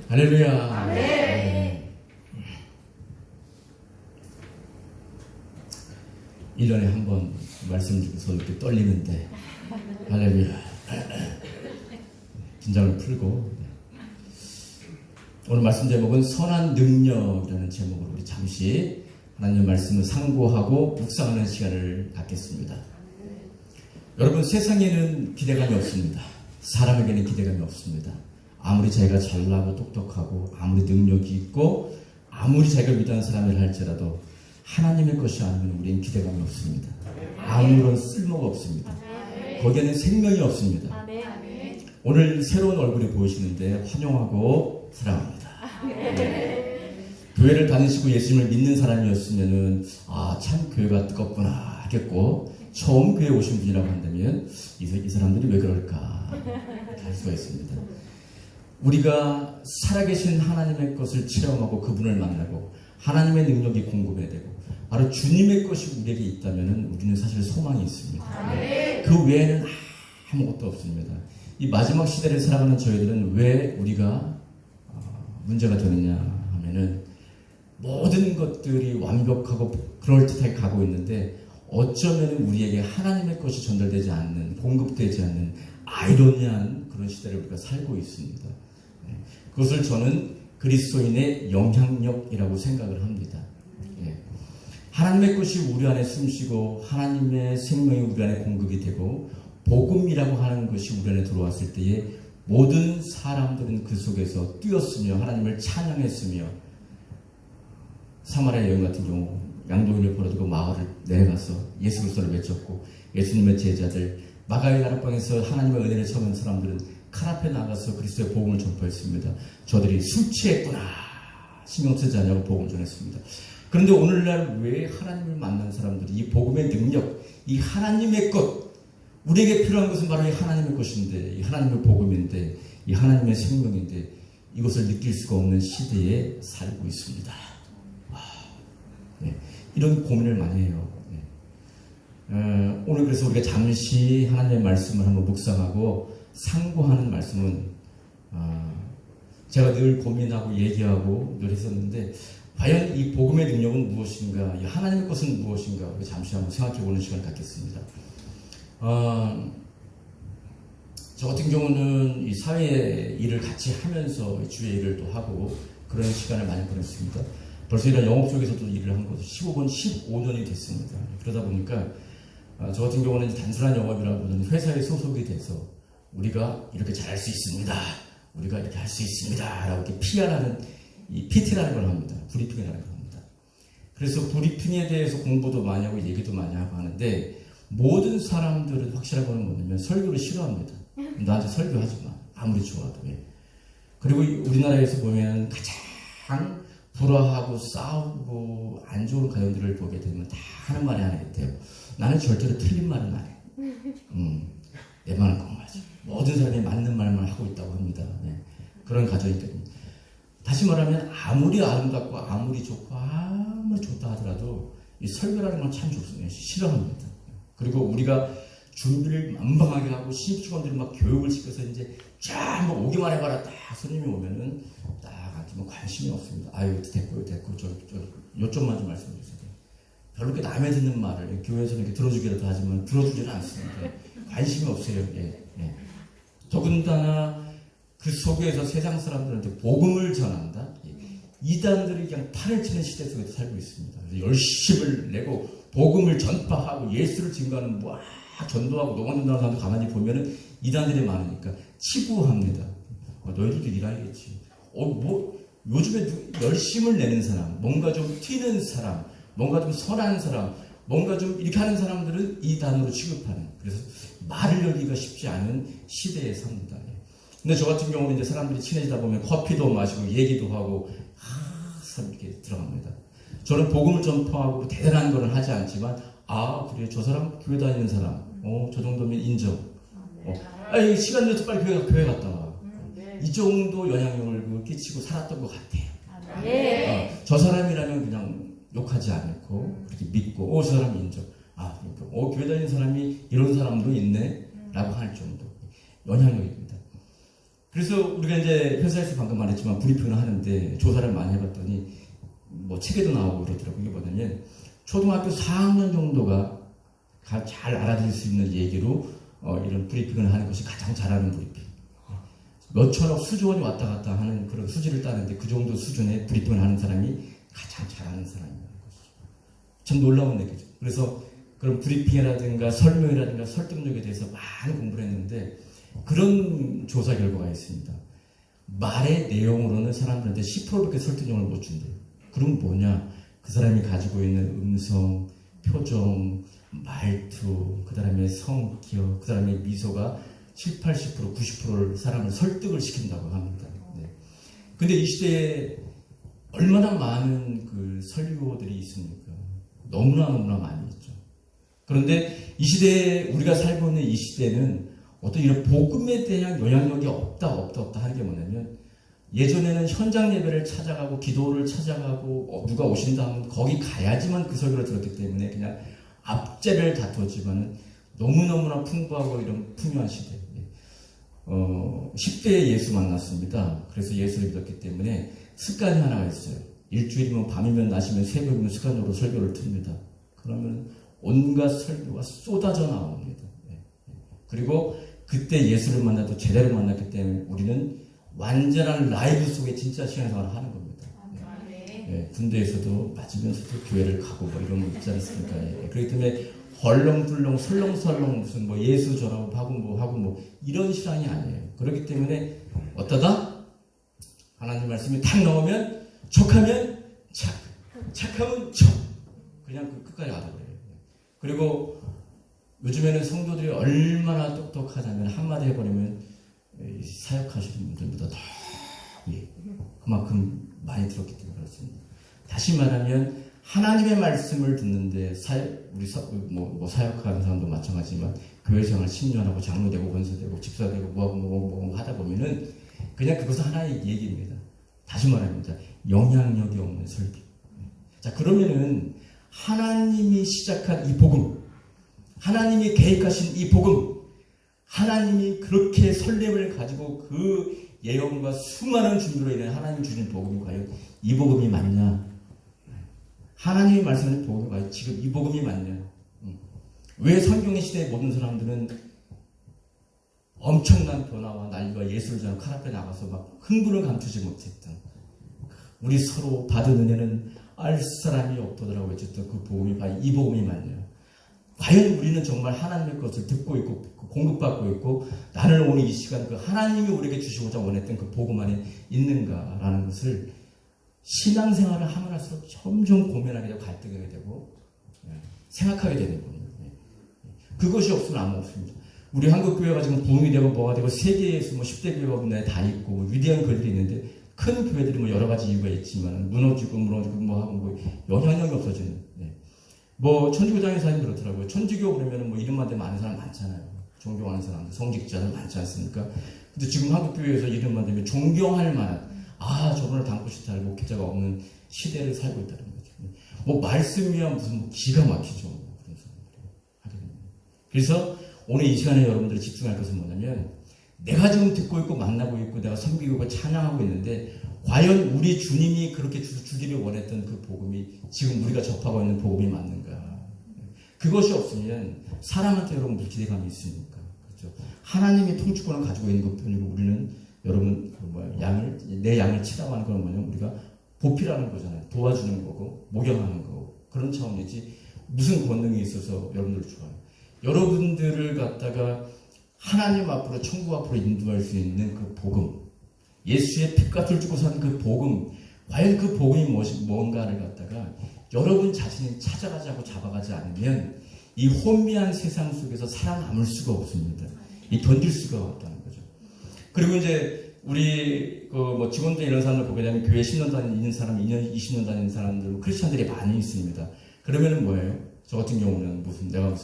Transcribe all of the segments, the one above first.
할렐루야. 네. 1년에 한 번 말씀 드려서 이렇게 떨리는데, 할렐루야. 긴장을 풀고. 오늘 말씀 제목은 선한 능력이라는 제목으로 우리 잠시 하나님의 말씀을 상고하고 묵상하는 시간을 갖겠습니다. 여러분, 세상에는 기대감이 없습니다. 사람에게는 기대감이 없습니다. 아무리 자기가 잘나고 똑똑하고 아무리 능력이 있고 아무리 자기가 위대한 사람이라 할지라도 하나님의 것이 아니면 우리는 기대감이 없습니다. 아무런 쓸모가 없습니다. 거기에는 생명이 없습니다. 오늘 새로운 얼굴이 보이시는데 환영하고 사랑합니다. 교회를 다니시고 예수님을 믿는 사람이었으면은 참 교회가 뜨겁구나 하겠고, 처음 교회에 오신 분이라고 한다면 이 사람들이 왜 그럴까 이렇게 할 수가 있습니다. 우리가 살아계신 하나님의 것을 체험하고 그분을 만나고 하나님의 능력이 궁금해야 되고 바로 주님의 것이 우리에게 있다면 우리는 사실 소망이 있습니다. 그 외에는 아무것도 없습니다. 이 마지막 시대를 살아가는 저희들은 왜 우리가 문제가 되느냐 하면은 모든 것들이 완벽하고 그럴듯하게 가고 있는데 어쩌면 우리에게 하나님의 것이 전달되지 않는, 공급되지 않는 아이러니한 그런 시대를 우리가 살고 있습니다. 그것을 저는 그리스도인의 영향력이라고 생각을 합니다. 하나님의 것이 우리 안에 숨쉬고 하나님의 생명이 우리 안에 공급이 되고 복음이라고 하는 것이 우리 안에 들어왔을 때에 모든 사람들은 그 속에서 뛰었으며 하나님을 찬양했으며, 사마리아 여인 같은 경우 양도인을 벌어두고 마을을 내려가서 예수 그리스도를 외쳤고, 예수님의 제자들 마가의 다락방에서 하나님의 은혜를 처음 사람들은 칼 앞에 나가서 그리스도의 복음을 전파했습니다. 저들이 술 취했구나 신경 쓰지 않냐고 복음을 전했습니다. 그런데 오늘날 왜 하나님을 만난 사람들이 이 복음의 능력, 이 하나님의 것, 우리에게 필요한 것은 바로 이 하나님의 것인데, 이 하나님의 복음인데, 이 하나님의 생명인데 이것을 느낄 수가 없는 시대에 살고 있습니다. 이런 고민을 많이 해요. 오늘 그래서 우리가 잠시 하나님의 말씀을 한번 묵상하고 상고하는 말씀은, 제가 늘 고민하고 얘기하고 늘 했었는데, 과연 이 복음의 능력은 무엇인가, 이 하나님의 것은 무엇인가, 잠시 한번 생각해보는 시간을 갖겠습니다. 저 같은 경우는 이 사회 일을 같이 하면서 주의 일을 또 하고 그런 시간을 많이 보냈습니다. 벌써 이런 영업 쪽에서도 일을 한 것이 15년이 됐습니다. 그러다 보니까 저 같은 경우는 단순한 영업이라고보다는 회사에 소속이 돼서 우리가 이렇게 잘할 수 있습니다, 우리가 이렇게 할 수 있습니다 라고 이렇게 PR하는, 이 PT라는 걸 합니다. 브리핑이라는 걸 합니다. 그래서 브리핑에 대해서 공부도 많이 하고 얘기도 많이 하고 하는데, 모든 사람들은 확실한 거는 뭐냐면 설교를 싫어합니다. 나한테 설교하지 마, 아무리 좋아도. 그리고 우리나라에서 보면 가장 불화하고 싸우고 안 좋은 가정들을 보게 되면 다 하는 말이 하나 있대요. 나는 절대로 틀린 말은 안 해. 내 말은 꼭 맞아. 모든 사람이 맞는 말만 하고 있다고 합니다. 그런 가정이거든요. 다시 말하면 아무리 아름답고 아무리 좋고 아무리 좋다 하더라도 이 설교라는 건 참 좋습니다. 싫어합니다. 그리고 우리가 준비를 만방하게 하고 신입직원들이 막 교육을 시켜서 이제 쫙 한번 오기만 해봐라, 딱 손님이 오면은 딱 앉으면 관심이 없습니다. 아유, 됐고 저 요점만 좀 말씀해 주세요. 별로 이렇게 남의 듣는 말을 교회에서는 이렇게 들어주기라도 하지만 들어주지는 않습니다. 관심이 없어요. 더군다나 그 속에서 세상 사람들한테 복음을 전한다, 이단들이 그냥 팔을 치는 시대 속에서 살고 있습니다. 그래서 열심을 내고 복음을 전파하고 예수를 증거하는 전도하고 노관전도하는 사람들 가만히 보면은 이단들이 많으니까 치부합니다. 너희들도 일하겠지. 요즘에 열심을 내는 사람, 뭔가 좀 튀는 사람, 뭔가 좀 선한 사람, 뭔가 좀 이렇게 하는 사람들은 이단으로 취급하는, 그래서 말을 열기가 쉽지 않은 시대에 삽니다. 근데 저 같은 경우는 이제 사람들이 친해지다 보면 커피도 마시고 얘기도 하고 이렇게 들어갑니다. 저는 복음을 전파하고 대단한 걸 하지 않지만, 그래, 저 사람 교회 다니는 사람, 저 정도면 인정. 시간 내서 빨리 교회 갔다 와. 이 정도 영향력을 끼치고 살았던 것 같아요. 저 사람이라면 그냥 욕하지 않고 그렇게 믿고, 저 사람이 인정. 그러니까 교회 다니는 사람이 이런 사람도 있네 라고 할 정도 영향력입니다. 그래서 우리가 이제 회사에서 방금 말했지만 브리핑을 하는데 조사를 많이 해봤더니 뭐 책에도 나오고 그러더라고요. 이게 뭐냐면 초등학교 4학년 정도가 잘 알아들을 수 있는 얘기로 이런 브리핑을 하는 것이 가장 잘하는 브리핑. 몇 천억 수조 원이 왔다 갔다 하는 그런 수지를 따는데 그 정도 수준의 브리핑을 하는 사람이 가장 잘하는 사람이라는 것이죠. 참 놀라운 얘기죠. 그래서 그런 브리핑이라든가 설명이라든가 설득력에 대해서 많은 공부를 했는데 그런 조사 결과가 있습니다. 말의 내용으로는 사람들한테 10%밖에 설득력을 못 준대요. 그럼 뭐냐? 그 사람이 가지고 있는 음성, 표정, 말투, 그 다음에 성격, 그 다음에 미소가 7, 80%, 90%를 사람을 설득을 시킨다고 합니다. 네. 근데 이 시대에 얼마나 많은 그 설교들이 있습니까? 너무나 많이 있죠. 그런데 이 시대에, 우리가 살고 있는 이 시대는 어떤 이런 복음에 대한 영향력이 없다 하는 게 뭐냐면 예전에는 현장 예배를 찾아가고 기도를 찾아가고 누가 오신다 하면 거기 가야지만 그 설교를 들었기 때문에 그냥 앞제를 다투었지만은 너무너무나 풍부하고 이런 풍요한 시대. 10대에 예수 만났습니다. 그래서 예수를 믿었기 때문에 습관이 하나가 있어요. 일주일이면 밤이면 낮이면 새벽이면 습관적으로 설교를 틉니다. 그러면 온갖 설교가 쏟아져 나옵니다. 그리고 그때 예수를 만나도 제대로 만났기 때문에 우리는 완전한 라이브 속에 진짜 신앙생활을 하는 겁니다. 군대에서도 맞으면서도 교회를 가고 뭐 이런 거 있지 않습니까? 그렇기 때문에 헐렁불렁 설렁설렁 무슨 뭐 예수 전하고 뭐 이런 신앙이 아니에요. 그렇기 때문에 어떠다 하나님 말씀이 탁 나오면 척하면 착하면 척 그냥 그 끝까지 가버려요. 그리고 요즘에는 성도들이 얼마나 똑똑하다면 한마디 해버리면 사역하시는 분들보다 더 그만큼 많이 들었기 때문에 그렇습니다. 다시 말하면 하나님의 말씀을 듣는데 사역하는 사람도 마찬가지지만 교회 생활 10년 하고 장로되고 권사되고 집사되고 뭐 하다 보면은 그냥 그것은 하나의 얘기입니다. 다시 말합니다. 영향력이 없는 설교. 자, 그러면은 하나님이 시작한 이 복음, 하나님이 계획하신 이 복음, 하나님이 그렇게 설렘을 가지고 그 예언과 수많은 준비로 인해 하나님 주신 복음이 과연 이 복음이 맞냐? 하나님이 말씀하신 복음이 과연 지금 이 복음이 맞냐? 왜 성경의 시대의 모든 사람들은 엄청난 변화와 난리와 예수를 전하고 칼 앞에 나가서 막 흥분을 감추지 못했던 우리 서로 받은 은혜는 알 사람이 없더라고 외쳤던 그 복음이 과연 이 복음이 맞냐? 과연 우리는 정말 하나님의 것을 듣고 있고 공급받고 있고 나를 오는 이 시간 그 하나님이 우리에게 주시고자 원했던 그 복음 안에 있는가라는 것을 신앙생활을 하면 할수록 점점 고민하게 되고 갈등하게 되고 생각하게 되는 겁니다. 그것이 없으면 아무 없습니다. 우리 한국교회가 지금 부흥이 되고 뭐가 되고 세계에서 10대 교회가 우리나라에 다 있고 위대한 교회들이 있는데 큰 교회들이 뭐 여러 가지 이유가 있지만 무너지고 뭐 하고 뭐 영향력이 없어지는 천주교당의 사람이 그렇더라고요. 천주교 그러면은 뭐 이름만 대면 아는 사람 많잖아요. 존경하는 사람들, 성직자들 많지 않습니까? 근데 지금 한국교회에서 이름만 대면 존경할 만한 저분을 닮고 싶다 할 목회자가 없는 시대를 살고 있다는 거죠. 말씀이야 무슨 기가 막히죠. 그런 사람들이 하게 됩니다. 그래서 오늘 이 시간에 여러분들이 집중할 것은 뭐냐면 내가 지금 듣고 있고 만나고 있고 내가 섬기고 있고 찬양하고 있는데 과연 우리 주님이 그렇게 주기를 원했던 그 복음이 지금 우리가 접하고 있는 복음이 맞는가? 그것이 없으면 사람한테 여러분들 기대감이 있습니까? 그렇죠? 하나님이 통치권을 가지고 있는 것뿐이고 우리는 여러분 내 양을 치라고 하는 건 뭐냐면 우리가 보필하는 거잖아요. 도와주는 거고 목양하는 거고 그런 차원이지 무슨 권능이 있어서 여러분들을 좋아해요. 여러분들을 갖다가 하나님 앞으로 천국 앞으로 인도할 수 있는 그 복음, 예수의 피값을 주고 산 그 복음, 과연 그 복음이 뭔가를 갖다가 여러분 자신이 찾아가지 고 잡아가지 않으면 이 혼미한 세상 속에서 살아남을 수가 없습니다. 견딜 수가 없다는 거죠. 그리고 이제 우리 직원들 이런 사람들 보게 되면 교회 10년 다니는 사람, 2년, 20년 다니는 사람들, 크리스천들이 많이 있습니다. 그러면은 뭐예요? 저 같은 경우는 내가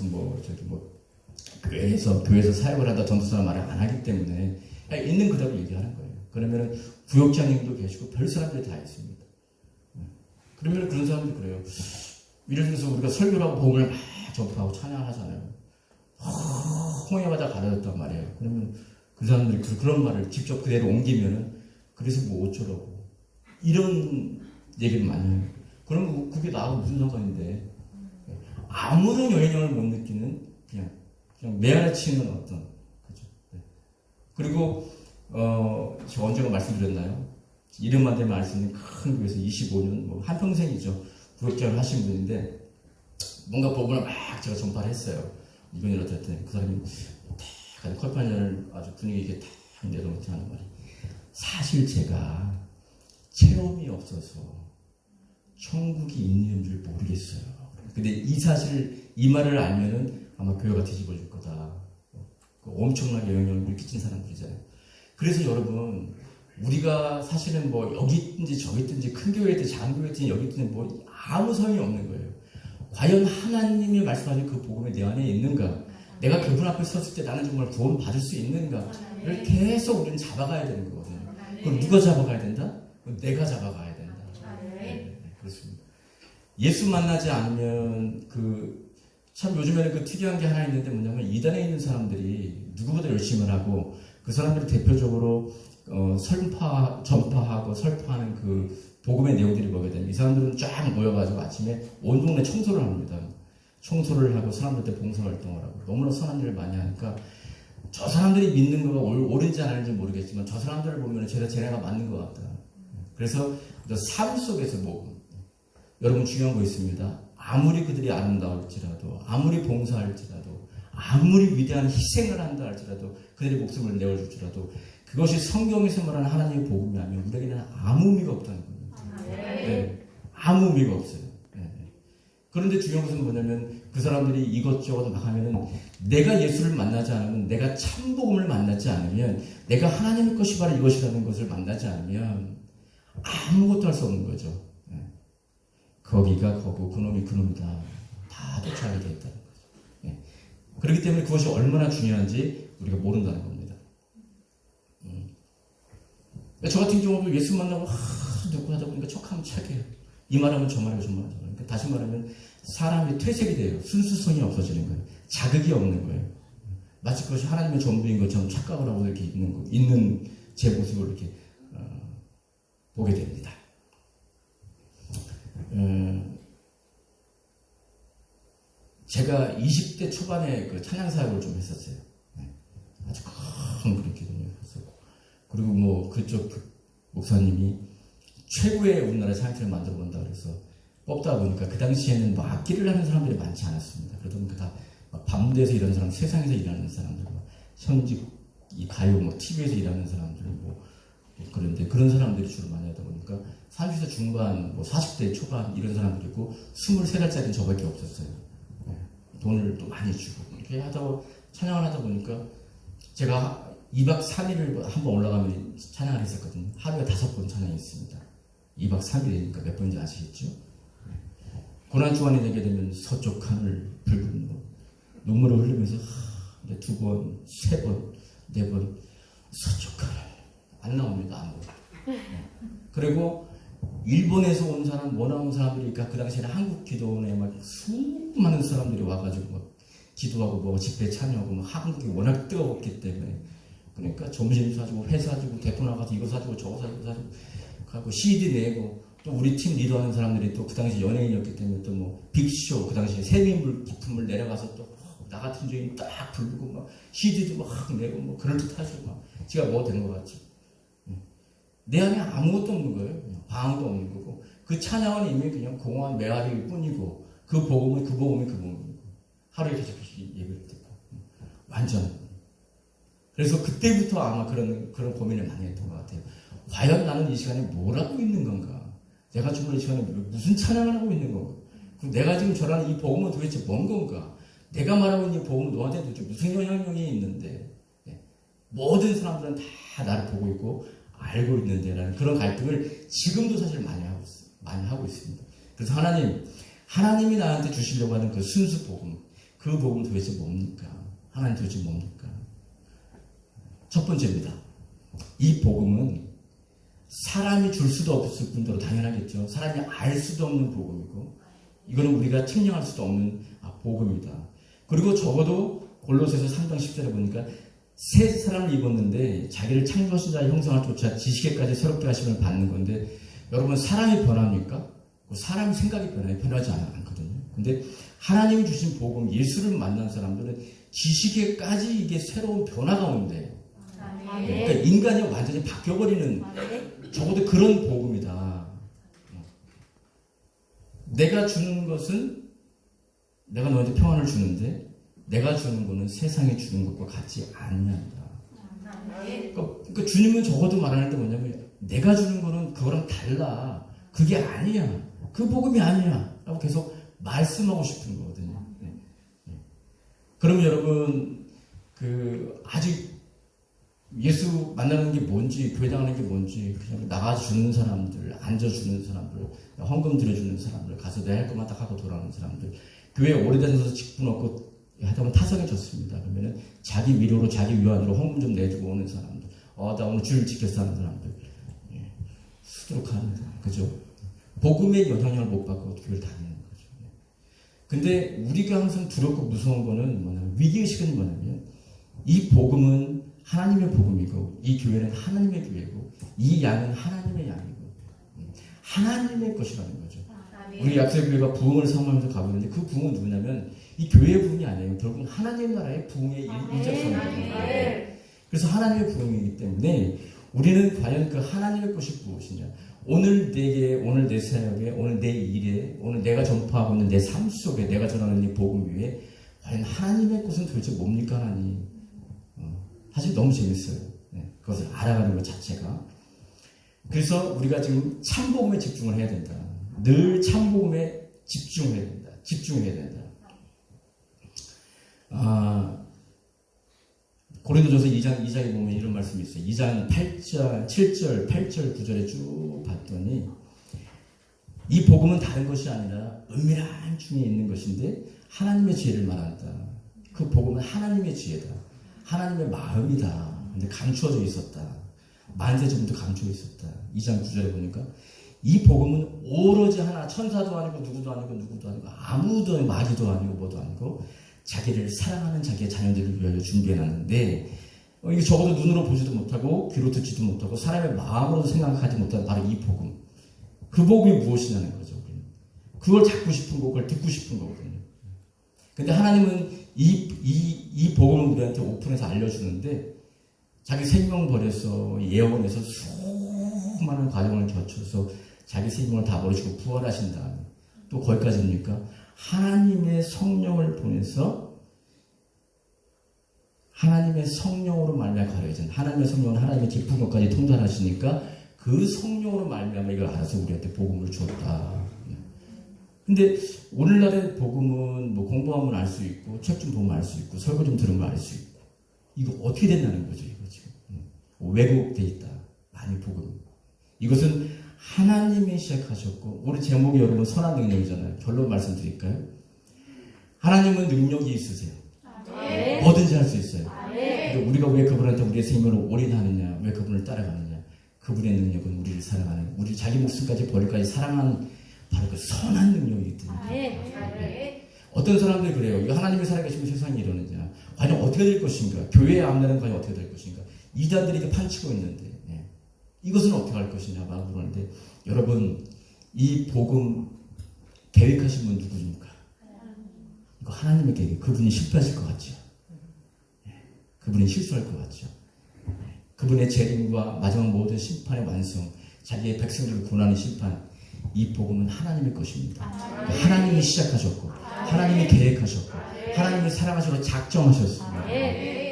교회에서 사역을 하다 전도사가 말을 안 하기 때문에 있는 그대로 얘기하는 거예요. 그러면은 구역장님도 계시고 별 사람들이 다 있습니다. 그러면 그런 사람들이 그래요. 예를 들어서 우리가 설교를 하고 복음을 막 전파하고 찬양하잖아요. 홍해바다 가려졌단 말이에요. 그러면 그 사람들이 그런 말을 직접 그대로 옮기면은 그래서 뭐 어쩌라고 이런 얘기를 많이 해요. 그럼 그게 나하고 무슨 상관인데 아무런 영향을 못 느끼는 그냥 매알치는 어떤 그죠. 그리고 제가 언제가 말씀드렸나요? 이름만 대면 알 수 있는 큰 교회에서 25년 뭐 한평생이죠. 부역자를 하신 분인데 뭔가 복음을 막 제가 전파를 했어요. 이번에 어쨌든 그 사람이 딱 컬판전을 아주 분위기 있게 딱 내려놓지 하는 말이 사실 제가 체험이 없어서 천국이 있는 줄 모르겠어요. 근데 이 사실 이 말을 알면은 아마 교회가 뒤집어질 거다. 엄청나게 영향을 끼친 사람들이잖아요. 그래서 여러분 우리가 사실은 뭐 여기 있든지 저기 있든지 큰 교회 있든지 작은 교회 있든지 여기 있든지 뭐 아무 소용이 없는 거예요. 과연 하나님이 말씀하신 그 복음이 내 안에 있는가? 내가 그분 앞에 섰을 때 나는 정말 구원 받을 수 있는가를 계속 우리는 잡아가야 되는 거거든요. 그럼 누가 잡아가야 된다? 내가 잡아가야 된다. 네, 그렇습니다. 예수 만나지 않으면 참 요즘에는 그 특이한 게 하나 있는데 뭐냐면 이단에 있는 사람들이 누구보다 열심히 하고 그 사람들이 대표적으로 전파하고 설파하는 그 복음의 내용들이 뭐게 되면 이 사람들은 쫙 모여가지고 아침에 온 동네 청소를 합니다. 청소를 하고 사람들한테 봉사활동을 하고 너무나 선한 일을 많이 하니까 저 사람들이 믿는 거가 옳은지 안 옳은지 모르겠지만 저 사람들을 보면 쟤네가 맞는 것 같다. 그래서 삶 속에서 여러분 중요한 거 있습니다. 아무리 그들이 아름다울지라도 아무리 봉사할지라도 아무리 위대한 희생을 한다 할지라도 그들의 목숨을 내어줄지라도 그것이 성경에서 말하는 하나님의 복음이 아니면 우리에게는 아무 의미가 없다는 겁니다. 네, 아무 의미가 없어요. 네. 그런데 중요한 것은 뭐냐면 그 사람들이 이것저것 막 하면은 내가 예수를 만나지 않으면 내가 참 복음을 만나지 않으면 내가 하나님의 것이 바로 이것이라는 것을 만나지 않으면 아무것도 할 수 없는 거죠. 네. 거기가 거고 그놈이 그놈이다. 다 쫓아가게 돼 있다는 거죠. 네. 그렇기 때문에 그것이 얼마나 중요한지 우리가 모른다는 겁니다. 저 같은 경우도 예수 만나고 누구 하다 보니까 척하면 착해요. 이 말하면 저 말하고 저 말하고. 그러니까 다시 말하면 사람이 퇴색이 돼요. 순수성이 없어지는 거예요. 자극이 없는 거예요. 마치 그것이 하나님의 전부인 것처럼 착각을 하고 이렇게 있는 제 모습을 이렇게 보게 됩니다. 제가 20대 초반에 그 찬양 사역을 좀 했었어요. 아주 큰 그런 기도를 했었고, 그리고 뭐 그쪽 목사님이 최고의 우리나라 찬양팀을 만들어 본다 그래서 뽑다 보니까 그 당시에는 뭐 악기를 하는 사람들이 많지 않았습니다. 그러다 보니까 다 밤대에서 일하는 사람, 세상에서 일하는 사람들, 현직 이 가요, 뭐 TV에서 일하는 사람들, 뭐 그런데 그런 사람들이 주로 많이 하다 보니까 30대 중반, 뭐 40대 초반 이런 사람들이 있고 23살짜리는 저밖에 없었어요. 돈을 또 많이 주고 이렇게 찬양을 하다 보니까 제가 2박 3일을 한번 올라가면 찬양을 했었거든요. 하루에 5번 찬양이 있습니다. 2박 3일이니까 몇 번인지 아시겠죠? 고난주간이 되게 되면 서쪽 하늘 붉은 눈물을 흘리면서 2번, 3번, 4번 서쪽 하늘 안 나옵니다. 아무도. 그리고 일본에서 온 사람, 원하온 사람들이니까 그 당시에는 한국 기도원에 막 수많은 사람들이 와가지고 막 기도하고 뭐 집회 참여하고 뭐 한국이 워낙 뜨거웠기 때문에 그러니까 점심 사주고 회 사주고 대포 나가서 이거 사주고 저거 사주고 하고 CD 내고 또 우리 팀 리더하는 사람들이 또 그 당시 연예인이었기 때문에 또 뭐 빅쇼 그 당시에 세미물 기품을 내려가서 또 나 같은 주인 딱 부르고 막 CD도 막 내고 뭐 그럴 듯하죠. 막 제가 뭐 된 것 같지. 내 안에 아무것도 없는 거예요. 방도 없는 거고 그 찬양은 이미 그냥 공허한 메아리일 뿐이고 그 복음이 하루에 계속 얘기를 듣고 완전. 그래서 그때부터 아마 그런 고민을 많이 했던 것 같아요. 과연 나는 이 시간에 뭘 하고 있는 건가? 내가 정말 이 시간에 무슨 찬양을 하고 있는 건가? 그리고 내가 지금 전하는 이 복음은 도대체 뭔 건가? 내가 말하고 있는 이 복음은 너한테 도대체 무슨 영향력이 있는데? 모든 사람들은 다 나를 보고 있고 알고 있는데라는 그런 갈등을 지금도 사실 많이 하고 있습니다. 그래서 하나님이 나한테 주시려고 하는 그 순수 복음, 그 복음은 도대체 뭡니까? 하나님 도대체 뭡니까? 첫 번째입니다. 이 복음은 사람이 줄 수도 없을 뿐더러 당연하겠죠. 사람이 알 수도 없는 복음이고 이거는 우리가 측량할 수도 없는 복음이다. 그리고 적어도 골로새서 3장 10절에 보니까 새 사람을 입었는데 자기를 창조하신 자의 형상을 쫓아 지식에까지 새롭게 하심을 받는 건데 여러분 사람이 변합니까? 사람 생각이 변해요. 변하지 않거든요. 근데 하나님이 주신 복음, 예수를 만난 사람들은 지식에까지 이게 새로운 변화가 온대요. 그러니까 인간이 완전히 바뀌어버리는 적어도 그런 복음이다. 내가 주는 것은 내가 너한테 평안을 주는데 내가 주는 것은 세상에 주는 것과 같지 않는다. 그러니까 주님은 적어도 말하는 게 뭐냐면 내가 주는 거는 그거랑 달라. 그게 아니야. 그 복음이 아니야. 라고 계속 말씀하고 싶은 거거든요. 그러면 여러분 아직 예수 만나는 게 뭔지, 교회 나가는 게 뭔지, 그냥 나가주는 사람들, 앉아주는 사람들, 헌금 들여주는 사람들, 가서 내 할 것만 딱 하고 돌아오는 사람들, 교회에 오래다녀서 직분 얻고 하다 보면 타성해졌습니다. 그러면은 자기 위로로, 자기 위안으로 헌금 좀 내주고 오는 사람들, 나 오늘 주일 지켜서 하는 사람들, 수두룩한, 그죠? 복음의 영향을 못 받고 교회를 다니는 거죠. 근데 우리가 항상 두렵고 무서운 거는 뭐냐면, 위기의식은 뭐냐면, 이 복음은 하나님의 복음이고 이 교회는 하나님의 교회고 이 양은 하나님의 양이고 하나님의 것이라는 거죠. 우리 약속교회가 부흥을 사모하면서 가고 있는데 그 부흥은 누구냐면 이 교회의 부흥이 아니에요. 결국은 하나님 나라의 부흥의 일작선입니다. 그래서 하나님의 부흥이기 때문에 우리는 과연 그 하나님의 것이 무엇이냐, 오늘 내게, 오늘 내 사역에, 오늘 내 일에, 오늘 내가 전파하고 있는 내 삶 속에, 내가 전하는 이 복음 위에 과연 하나님의 것은 도대체 뭡니까 하나님? 사실 너무 재밌어요. 그것을 알아가는 것 자체가. 그래서 우리가 지금 참복음에 집중을 해야 된다. 늘 참복음에 집중해야 된다. 집중해야 된다. 고린도전서 2장에 보면 이런 말씀이 있어요. 2장 8절, 7절, 8절, 9절에 쭉 봤더니 이 복음은 다른 것이 아니라 은밀한 중에 있는 것인데 하나님의 지혜를 말한다. 그 복음은 하나님의 지혜다. 하나님의 마음이다. 근데 감추어져 있었다. 만세전부터 감추어 있었다. 2장 9절에 보니까 이 복음은 오로지 하나, 천사도 아니고 누구도 아니고 누구도 아니고 아무도 마귀도 아니고 뭐도 아니고 자기를 사랑하는 자기의 자녀들을 위하여 준비해놨는데 이게 적어도 눈으로 보지도 못하고 귀로 듣지도 못하고 사람의 마음으로도 생각하지 못하는 바로 이 복음. 그 복음이 무엇이냐는 거죠. 그걸 잡고 싶은 거, 그걸 듣고 싶은 거거든요. 근데 하나님은 이 복음을 우리한테 오픈해서 알려주는데 자기 생명 버려서 예언에서 수많은 과정을 거쳐서 자기 생명을 다 버리시고 부활하신 다음에 또 거기까지입니까? 하나님의 성령을 보내서 하나님의 성령으로 말미암아 가려진 하나님의 성령은 하나님의 깊은 것까지 통달하시니까 그 성령으로 말미암아 이걸 알아서 우리한테 복음을 주었다. 근데 오늘날의 복음은 뭐 공부하면 알 수 있고 책 좀 보면 알 수 있고 설교 좀 들으면 알 수 있고 이거 어떻게 된다는 거죠, 이거 지금. 왜곡돼 있다. 많이 복음. 이것은 하나님이 시작하셨고 우리 제목이 여러분 선한 능력이잖아요. 결론 말씀드릴까요? 하나님은 능력이 있으세요. 뭐든지 할 수 있어요. 근데 우리가 왜 그분한테 우리의 생명을 올인하느냐, 왜 그분을 따라가느냐, 그분의 능력은 우리를 사랑하는, 우리 자기 목숨까지 버릴까지 사랑하는 바로 그 선한 능력이기 때문에. 어떤 사람들이 그래요. 이거 하나님이 살아계시면 세상이 이러느냐, 과연 어떻게 될 것인가, 교회의 앞날은 과연 어떻게 될 것인가, 이단들이 이렇게 판치고 있는데 이것은 어떻게 할 것이냐 막 그러는데, 여러분 이 복음 계획하신 분 누구입니까? 이거 하나님의 계획. 그분이 실패하실 것 같죠. 그분이 실수할 것 같죠. 그분의 재림과 마지막 모든 심판의 완성, 자기의 백성들을 고난의 심판, 이 복음은 하나님의 것입니다. 하나님이 시작하셨고 하나님이 계획하셨고 하나님이 사랑하시고 작정하셨습니다.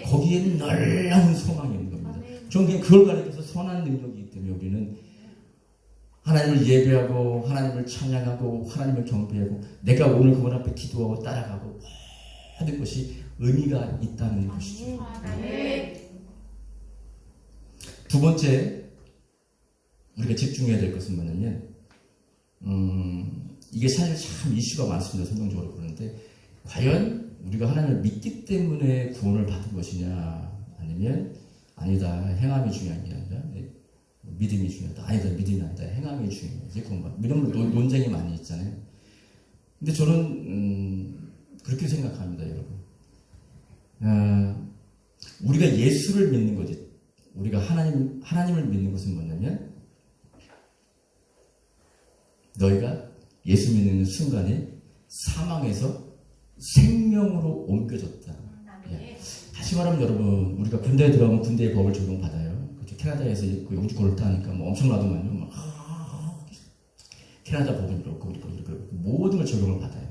거기에는 놀라운 소망이 있는 겁니다. 저는 그냥 그걸 가리켜서 선한 능력이기 때문에 우리는 하나님을 예배하고 하나님을 찬양하고 하나님을 경배하고 내가 오늘 그분 앞에 기도하고 따라가고 모든 것이 의미가 있다는 것이죠. 두 번째 우리가 집중해야 될 것은 뭐냐면 이게 사실 참 이슈가 많습니다. 성경적으로 그러는데 과연 우리가 하나님을 믿기 때문에 구원을 받은 것이냐, 아니면 아니다 행함이 중요한 게 아니라 믿음이 중요하다, 아니다 믿음이 아니다 행함이 중요하지, 이런 논쟁이 많이 있잖아요. 근데 저는 그렇게 생각합니다, 여러분. 우리가 예수를 믿는 거지. 우리가 하나님을 믿는 것은 뭐냐면 너희가 예수 믿는 순간에 사망에서 생명으로 옮겨졌다. 다시 말하면 여러분, 우리가 군대에 들어가면 군대의 법을 적용받아요. 캐나다에서 그 영주권을 따니까 뭐 엄청나더만요. 막 캐나다 법은 이렇고 모든 걸 적용을 받아요.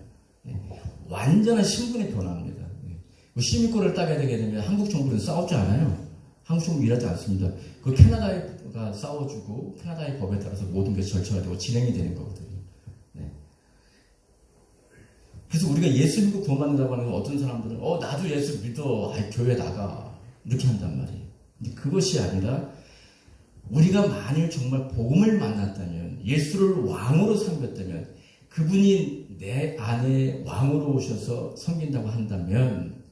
완전한 신분의 변화입니다. 시민권을 따게 되게 되면 한국 정부는 싸우지 않아요. 한국 정부 일하지 않습니다. 그 캐나다가 싸워주고 캐나다의 법에 따라서 모든 게 절차가 되고 진행이 되는 거거든요. 그래서 우리가 예수 믿고 구원받는다고 하는 건 어떤 사람들은 나도 예수 믿어, 교회 나가 이렇게 한단 말이에요. 근데 그것이 아니라 우리가 만일 정말 복음을 만났다면, 예수를 왕으로 섬겼다면, 그분이 내 안에 왕으로 오셔서 섬긴다고 한다면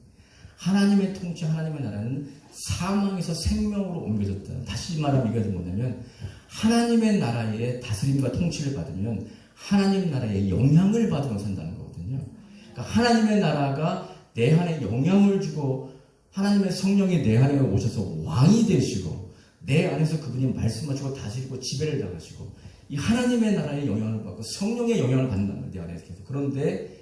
하나님의 통치, 하나님의 나라는 사망에서 생명으로 옮겨졌다. 다시 말하면 이게 뭐냐면 하나님의 나라의 다스림과 통치를 받으면 하나님 나라의 영향을 받으며 산다는 거거든요. 그러니까 하나님의 나라가 내 안에 영향을 주고 하나님의 성령이 내 안에 오셔서 왕이 되시고 내 안에서 그분이 말씀하시고 다스리고 지배를 당하시고 이 하나님의 나라의 영향을 받고 성령의 영향을 받는다는 거예요. 내 안에서 계속. 그런데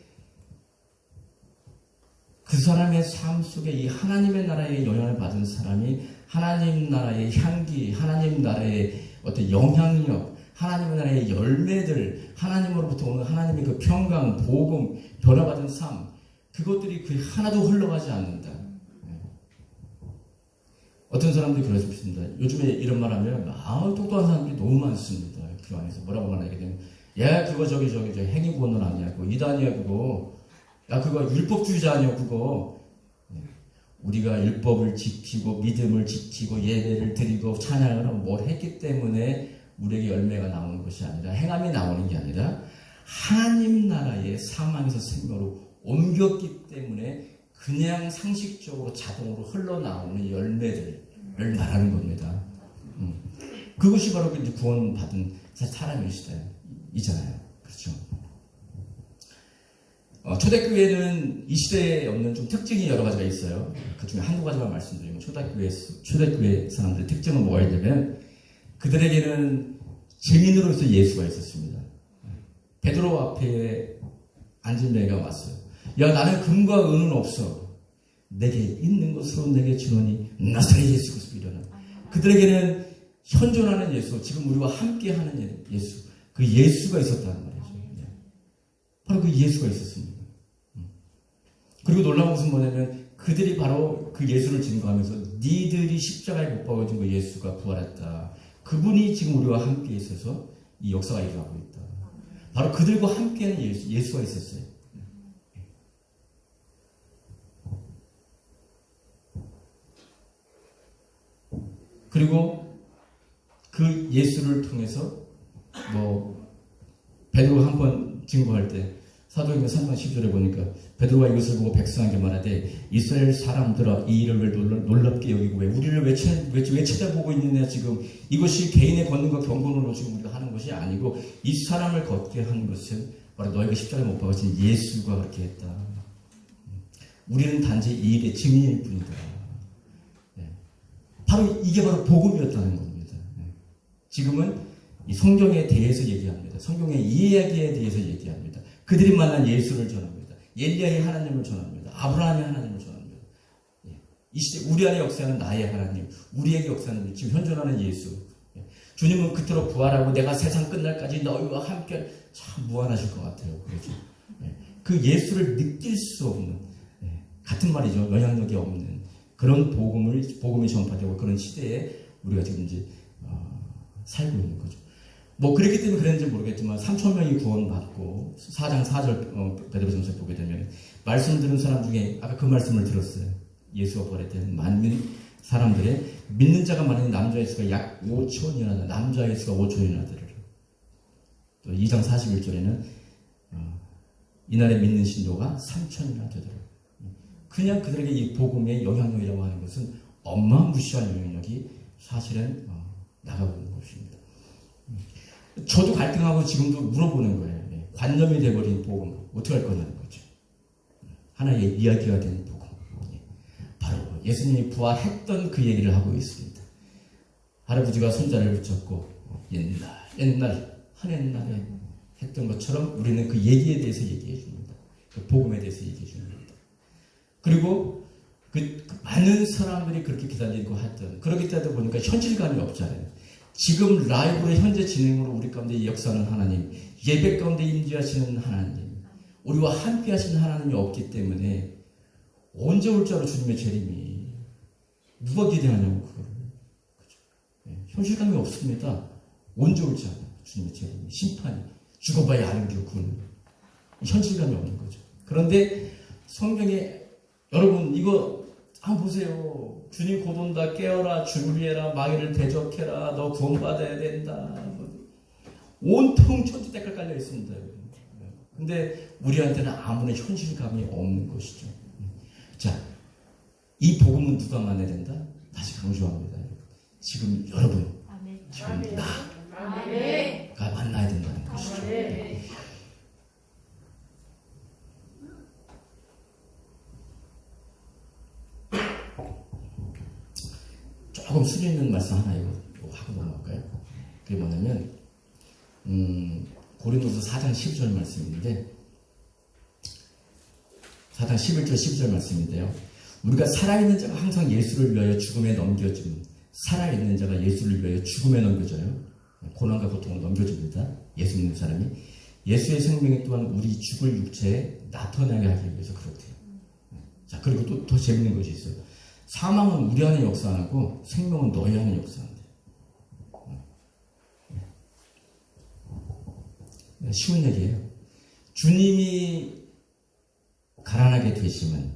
그 사람의 삶 속에 이 하나님의 나라의 영향을 받은 사람이 하나님 나라의 향기, 하나님 나라의 어떤 영향력, 하나님의 나라의 열매들, 하나님으로부터 오는 하나님의 그 평강, 복음, 변화받은 삶, 그것들이 그 하나도 흘러가지 않는다. 어떤 사람들이 그럴 수 있습니다. 요즘에 이런 말 하면 똑똑한 사람들이 너무 많습니다. 그 안에서 뭐라고 말하게 되면 그거 저기 행위구원론 아니야, 그거 이단이야, 그거 그거 율법주의자 아니야, 그거. 우리가 율법을 지키고 믿음을 지키고 예배를 드리고 찬양을 하고 뭘 했기 때문에 우리에게 열매가 나오는 것이 아니라, 행함이 나오는 게 아니라 하나님 나라의 사망에서 생명으로 옮겼기 때문에 그냥 상식적으로 자동으로 흘러나오는 열매들을 말하는 겁니다. 그것이 바로 구원받은 사람이잖아요. 그렇죠? 초대교회는 이 시대에 없는 좀 특징이 여러 가지가 있어요. 그 중에 한두 가지만 말씀드리면, 초대교회 사람들의 특징은 뭐가 있냐면, 그들에게는 증인으로서 예수가 있었습니다. 베드로 앞에 앉은 자가 왔어요. 나는 금과 은은 없어. 내게 있는 것으로 내게 주노니 나사렛 예수 그리스도 일어나. 그들에게는 현존하는 예수, 지금 우리와 함께하는 예수, 그 예수가 있었다는 말이죠. 바로 그 예수가 있었습니다. 그리고 놀라운 것은 뭐냐면 그들이 바로 그 예수를 증거하면서 니들이 십자가에 못 박아진 그 예수가 부활했다. 그분이 지금 우리와 함께 있어서 이 역사가 일어나고 있다. 바로 그들과 함께하는 예수가 있었어요. 그리고 그 예수를 통해서 베드로가 한 번 증거할 때 사도행전 3장 10절에 보니까 베드로가 이것을 보고 백성에게 말하되 이스라엘 사람들아 이 일을 왜 놀랍게 여기고 왜 우리를 왜 쳐다보고 있느냐. 지금 이것이 개인의 권능과 경건으로 지금 우리가 하는 것이 아니고 이 사람을 걷게 하는 것은 바로 너희가 십자가에 못 박아진 예수가 그렇게 했다. 우리는 단지 이 일의 증인일 뿐이다. 바로 이게 바로 복음이었다는 겁니다. 지금은 이 성경에 대해서 얘기합니다. 성경의 이야기에 대해서 얘기합니다. 그들이 만난 예수를 전합니다. 엘리야의 하나님을 전합니다. 아브라함의 하나님을 전합니다. 이 시대 우리 안에 역사하는 나의 하나님, 우리에게 역사하는 지금 현존하는 예수. 주님은 그토록 부활하고 내가 세상 끝날까지 너희와 함께 참 무한하실 것 같아요. 그렇죠? 그 예수를 느낄 수 없는, 같은 말이죠. 영향력이 없는 그런 복음이 전파되고 그런 시대에 우리가 지금 이제 살고 있는 거죠. 그랬기 때문에 그랬는지 모르겠지만 3,000명이 구원받고 4장 4절 베드로전서에 보게 되면 말씀 들은 사람 중에 아까 그 말씀을 들었어요. 예수가 부활했던 많은 사람들의 믿는 자가 많은 남자의 수가 약 5천이나 남자의 수가 5천이나 되리라. 또 2장 41절에는 이날에 믿는 신도가 3천이나 되더라. 그냥 그들에게 이 복음의 영향력이라고 하는 것은 어마무시한 영향력이 사실은 나가고 있는 것입니다. 저도 갈등하고 지금도 물어보는 거예요. 관념이 되어버린 복음 어떻게 할 거냐는 거죠. 하나의 이야기가 된 복음. 바로 예수님이 부활했던 그 얘기를 하고 있습니다. 할아버지가 손자를 붙잡고 옛날 한옛날에 했던 것처럼 우리는 그 얘기에 대해서 얘기해 줍니다. 그 복음에 대해서 얘기해 줍니다. 그리고 그 많은 사람들이 그렇게 기다리고 했던 그렇기 때문에 보니까 현실감이 없잖아요. 지금 라이브로 현재 진행으로 우리 가운데 역사하는 하나님, 예배 가운데 임재하시는 하나님, 우리와 함께 하시는 하나님이 없기 때문에 언제 올 줄 알아 주님의 재림이. 누가 기대하냐고 그거를. 그렇죠? 네, 현실감이 없습니다. 언제 올지 알아 주님의 재림이. 심판이. 죽어봐야 아는 게 그거는. 현실감이 없는 거죠. 그런데 성경에 여러분 이거 한번 보세요. 주님 곧 온다. 깨어라. 준비해라. 마귀를 대적해라. 너 구원받아야 된다. 온통 천지 때깔 깔려 있습니다. 근데 우리한테는 아무런 현실감이 없는 것이죠. 자, 이 복음은 누가 만나야 된다? 다시 강조합니다. 지금 여러분, 지금 나가 만나야 된다는 것이죠. 조금 수준 있는 말씀 하나 이거 하고 넘어갈까요? 그게 뭐냐면 고린도서 4장 12절 말씀인데 4장 11절 12절 말씀인데요. 우리가 살아있는 자가 항상 예수를 위하여 죽음에 넘겨줌. 살아있는 자가 예수를 위하여 죽음에 넘겨져요. 고난과 고통을 넘겨줍니다. 예수 믿는 사람이. 예수의 생명이 또한 우리 죽을 육체에 나타나게 하기 위해서 그렇대요. 자, 그리고 또 더 재밌는 것이 있어요. 사망은 우리 안에 역사하고 생명은 너희 안에 역사한대. 쉬운 얘기예요. 주님이 가난하게 되시면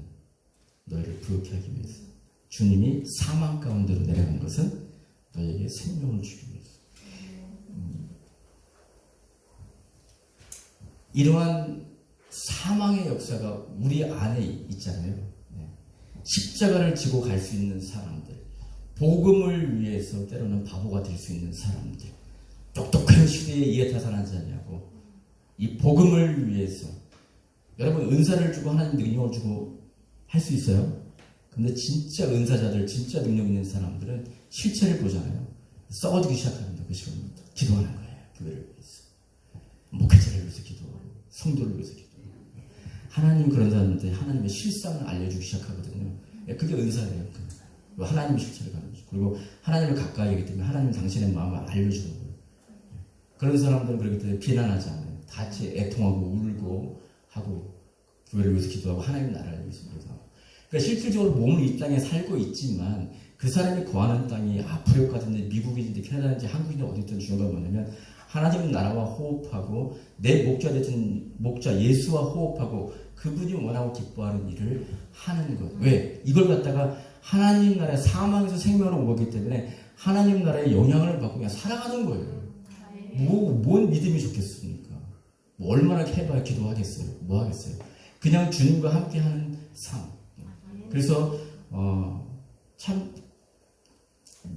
너희를 부욕해 하기 위해서. 주님이 사망 가운데로 내려간 것은 너희에게 생명을 주기 위해서. 이러한 사망의 역사가 우리 안에 있잖아요. 십자가를 지고 갈 수 있는 사람들, 복음을 위해서 때로는 바보가 될 수 있는 사람들, 똑똑한 시대에 이해타산하지 않냐고 이 복음을 위해서. 여러분 은사를 주고 하나님 능력을 주고 할 수 있어요. 근데 진짜 은사자들, 진짜 능력 있는 사람들은 실체를 보잖아요. 썩어지기 시작합니다. 그 시간부터 기도하는 거예요. 교회를 위해서, 목회자를 위해서 기도하고, 성도를 위해서 기도하고. 하나님 그런 사람한테 하나님의 실상을 알려주기 시작하거든요. 그게 은사예요. 하나님의 실체를 가는 거죠. 그리고 하나님을 가까이 하기 때문에 하나님 당신의 마음을 알려주는 거예요. 그런 사람들은 그렇기 때문에 비난하지 않아요. 같이 애통하고 울고 하고 교회를 위해서 기도하고 하나님 나라를 위해서 기도하고. 그러니까 실질적으로 몸을 이 땅에 살고 있지만 그 사람이 거하는 땅이 아프리카든지 미국이든지 캐나다든지 한국이든지 어디든 중요한 건 뭐냐면 하나님 나라와 호흡하고 내 목자 되신 목자 예수와 호흡하고 그분이 원하고 기뻐하는 일을 하는 것. 왜? 이걸 갖다가 하나님 나라의 사망에서 생명으로 오기 때문에 하나님 나라의 영향을 받고 그냥 살아가는 거예요. 뭔 믿음이 좋겠습니까? 뭐 얼마나 해봐야 기도하겠어요? 뭐 하겠어요? 그냥 주님과 함께하는 삶. 그래서 참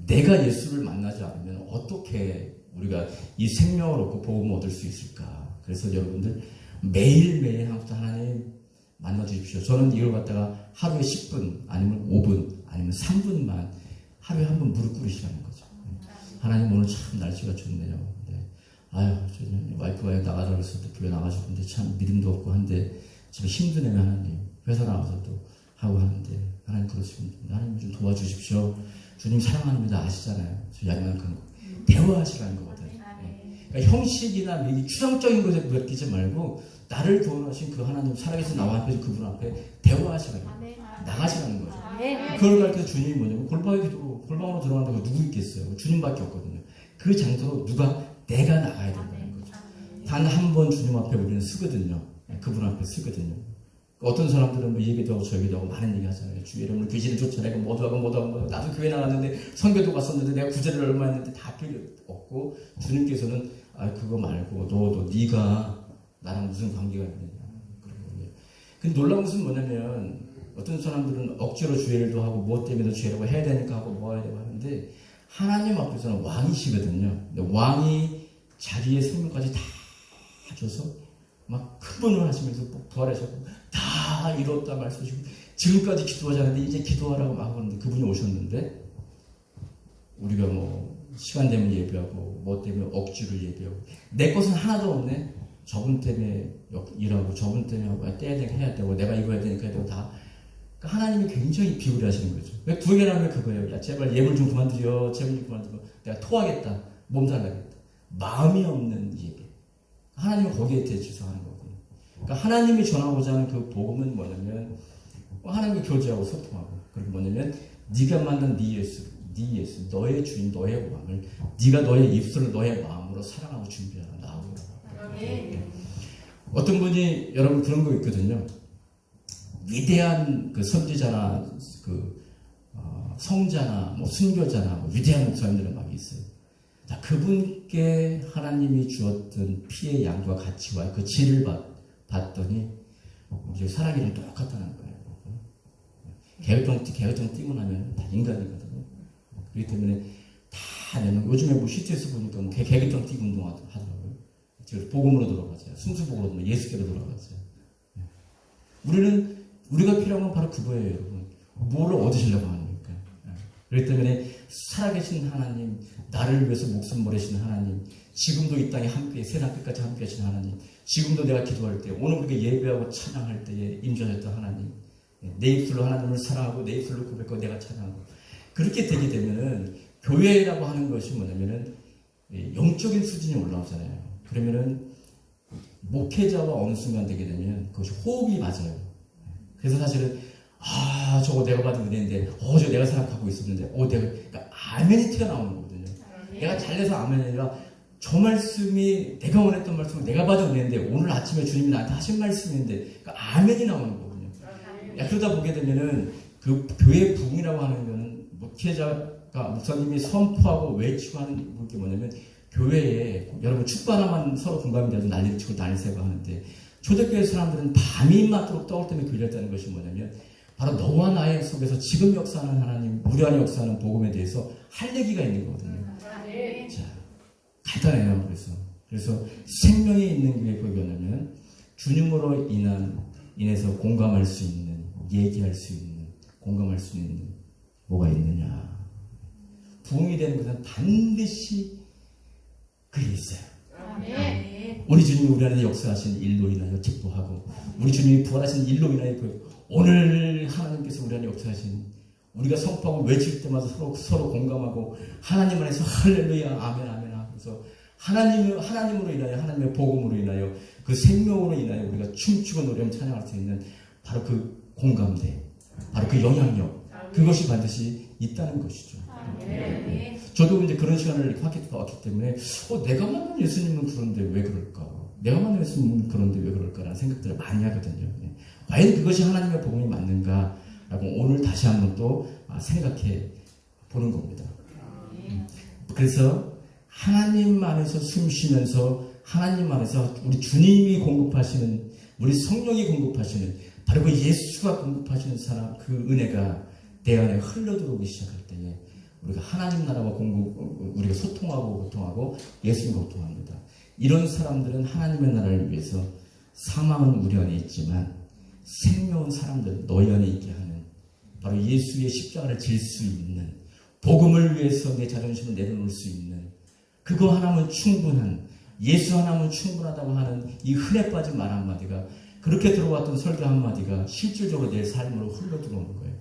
내가 예수를 만나지 않으면 어떻게 우리가 이 생명을 얻고 복음을 얻을 수 있을까? 그래서 여러분들 매일매일 하나님 만나 주십시오. 저는 이걸 갖다가 하루에 10분 아니면 5분 아니면 3분만 하루에 한 번 무릎 꿇으시라는 거죠. 하나님 오늘 참 날씨가 좋네요. 네. 아유, 저는 와이프가 나가자고 해서 또 교회 나가셨는데 참 믿음도 없고 한데 지금 힘드네요. 하나님 회사 나가서도 하고 하는데 하나님 그러시면 하나님 좀 도와주십시오. 주님 사랑합니다 아시잖아요. 저 야만한 거 대화하시라는 거거든요. 네. 그러니까 형식이나 이 추상적인 것에 맡기지 말고 나를 구원하신 그 하나님 살아계신 나와 앞에서 그분 앞에 대화하시라는 거예요. 나가시라는 거죠. 그걸 가르쳐서 주님이 뭐냐면 골방으로 들어간다고 누구 있겠어요? 주님밖에 없거든요. 그 장소로 내가 나가야 된다는 거죠. 단 한 번 주님 앞에 우리는 쓰거든요. 그분 앞에 쓰거든요. 어떤 사람들은 뭐 이 얘기도 하고 저 얘기도 하고 많은 얘기 하잖아요. 주 이름을 귀신을 쫓아내고 뭐도 하고 나도 교회 나갔는데 선교도 갔었는데 내가 구제를 얼마 했는데 다 필요 없고 주님께서는 그거 말고 너 네가 나랑 무슨 관계가 있느냐. 근데 놀라운 것은 뭐냐면 어떤 사람들은 억지로 주일도 하고 무엇 때문에도 주일하고 해야 되니까 하고 뭐 해야 되고 하는데 하나님 앞에서는 왕이시거든요. 근데 왕이 자기의 생명까지 다 줘서 막 큰 분을 하시면서 부활하셨고 다 이뤘다 말씀하시고 지금까지 기도하지 않았는데 이제 기도하라고 막 하는데 그분이 오셨는데 우리가 뭐 시간 되면 예배하고 뭐 때문에 억지로 예배하고 내 것은 하나도 없네. 저분 때문에 일하고 저분 때문에 떼야 되고 해야 되고 내가 이거 해야 되니까 해야 되고 다 그러니까 하나님이 굉장히 비굴해 하시는 거죠. 왜 구해라면 그거예요. 야 제발 예물 좀 그만 드려. 제물 좀 그만 드려. 내가 토하겠다. 몸 달라겠다. 마음이 없는 예배. 하나님은 거기에 대해서 하는 거거든요. 그러니까 하나님이 전하고자 하는 그 복음은 뭐냐면 하나님과 교제하고 소통하고 그리고 뭐냐면 네가 만난 네 예수, 너의 주인, 너의 왕을 네가 너의 입술을 너의 마음으로 사랑하고 준비하라. 나오라. 어떤 분이 여러분 그런 거 있거든요. 위대한 그 선지자나 그 성자나 뭐 순교자나 뭐 위대한 목사님들은 막 있어요. 자, 그분께 하나님이 주었던 피의 양과 가치와 그 질을 봤더니 이제 사람이랑 똑같다는 거예요. 개회통 뛰고 나면 다 인간이거든요. 그렇기 때문에 다 내는 요즘에 뭐 시트에서 보니까 뭐 개회통 뛰고 운동하더라고요. 지금 복음으로 돌아가세요. 순수복음으로 예수께로 돌아가세요. 우리가 필요한 건 바로 그거예요, 여러분. 뭐를 얻으시려고 합니까? 그렇기 때문에 살아계신 하나님, 나를 위해서 목숨 버리신 하나님, 지금도 이 땅에 함께, 세상 끝까지 함께 하신 하나님, 지금도 내가 기도할 때, 오늘 우리가 예배하고 찬양할 때에 임재하셨던 하나님, 내 입술로 하나님을 사랑하고 내 입술로 고백하고 내가 찬양하고 그렇게 되게 되면은 교회라고 하는 것이 뭐냐면은 영적인 수준이 올라오잖아요. 그러면은 목회자와 어느 순간 되게 되면 그것이 호흡이 맞아요. 그래서 사실은 저거 내가 받은 은혜인데 저 내가 생각하고 있었는데 그러니까 아멘이 튀어나오는 거거든요. 내가 잘돼서 아멘이 아니라 저 말씀이 내가 원했던 말씀은 내가 받은 은혜인데 오늘 아침에 주님이 나한테 하신 말씀인데 그러니까 아멘이 나오는 거거든요. 그러다 보게 되면은 그 교회 부흥이라고 하는 거는 목사님이 선포하고 외치고 하는 게 뭐냐면 교회에 여러분 축구 하나만 서로 공감이 돼서 난리를 치고 난리새고 하는데 초대교회 사람들은 밤이 맞도록 떠올 때문에 걸렸다는 것이 뭐냐면 바로 너와 나의 속에서 지금 역사하는 하나님, 우리 안에 역사하는 복음에 대해서 할 얘기가 있는 거거든요. 자, 간단해요. 그래서 생명이 있는 게 뭐냐면 주님으로 인해서 공감할 수 있는, 얘기할 수 있는, 공감할 수 있는 뭐가 있느냐. 부흥이 되는 것은 반드시 그게 있어요. 우리 주님이 우리 안에 역사하신 일로 인하여 기뻐하고 우리 주님이 부활하신 일로 인하여 오늘 하나님께서 우리 안에 역사하신 우리가 선포하고 외칠 때마다 서로 공감하고 하나님 안에서 할렐루야 아멘 아멘 하면서 하나님으로 인하여 하나님의 복음으로 인하여 그 생명으로 인하여 우리가 춤추고 노래하며 찬양할 수 있는 바로 그 공감대 바로 그 영향력 그것이 반드시 있다는 것이죠. 저도 이제 그런 시간을 왔기 때문에 내가 만난 예수님은 그런데 왜 그럴까? 내가 만난 예수님은 그런데 왜 그럴까라는 생각들을 많이 하거든요. 과연 그것이 하나님의 복음이 맞는가라고 오늘 다시 한번 또 생각해 보는 겁니다. 그래서 하나님 안에서 숨쉬면서 하나님 안에서 우리 주님이 공급하시는 우리 성령이 공급하시는 바로 그 예수가 공급하시는 사람 그 은혜가 내 안에 흘러들어오기 시작할 때에 우리가 하나님 나라와 우리가 소통하고 고통하고 예수님과 고통합니다. 이런 사람들은 하나님의 나라를 위해서 사망은 우리 안에 있지만 생명은 사람들 너희 안에 있게 하는 바로 예수의 십자가를 질 수 있는 복음을 위해서 내 자존심을 내려놓을 수 있는 그거 하나면 충분한 예수 하나면 충분하다고 하는 이 흔해 빠진 말 한마디가 그렇게 들어왔던 설교 한마디가 실질적으로 내 삶으로 흘러들어오는 거예요.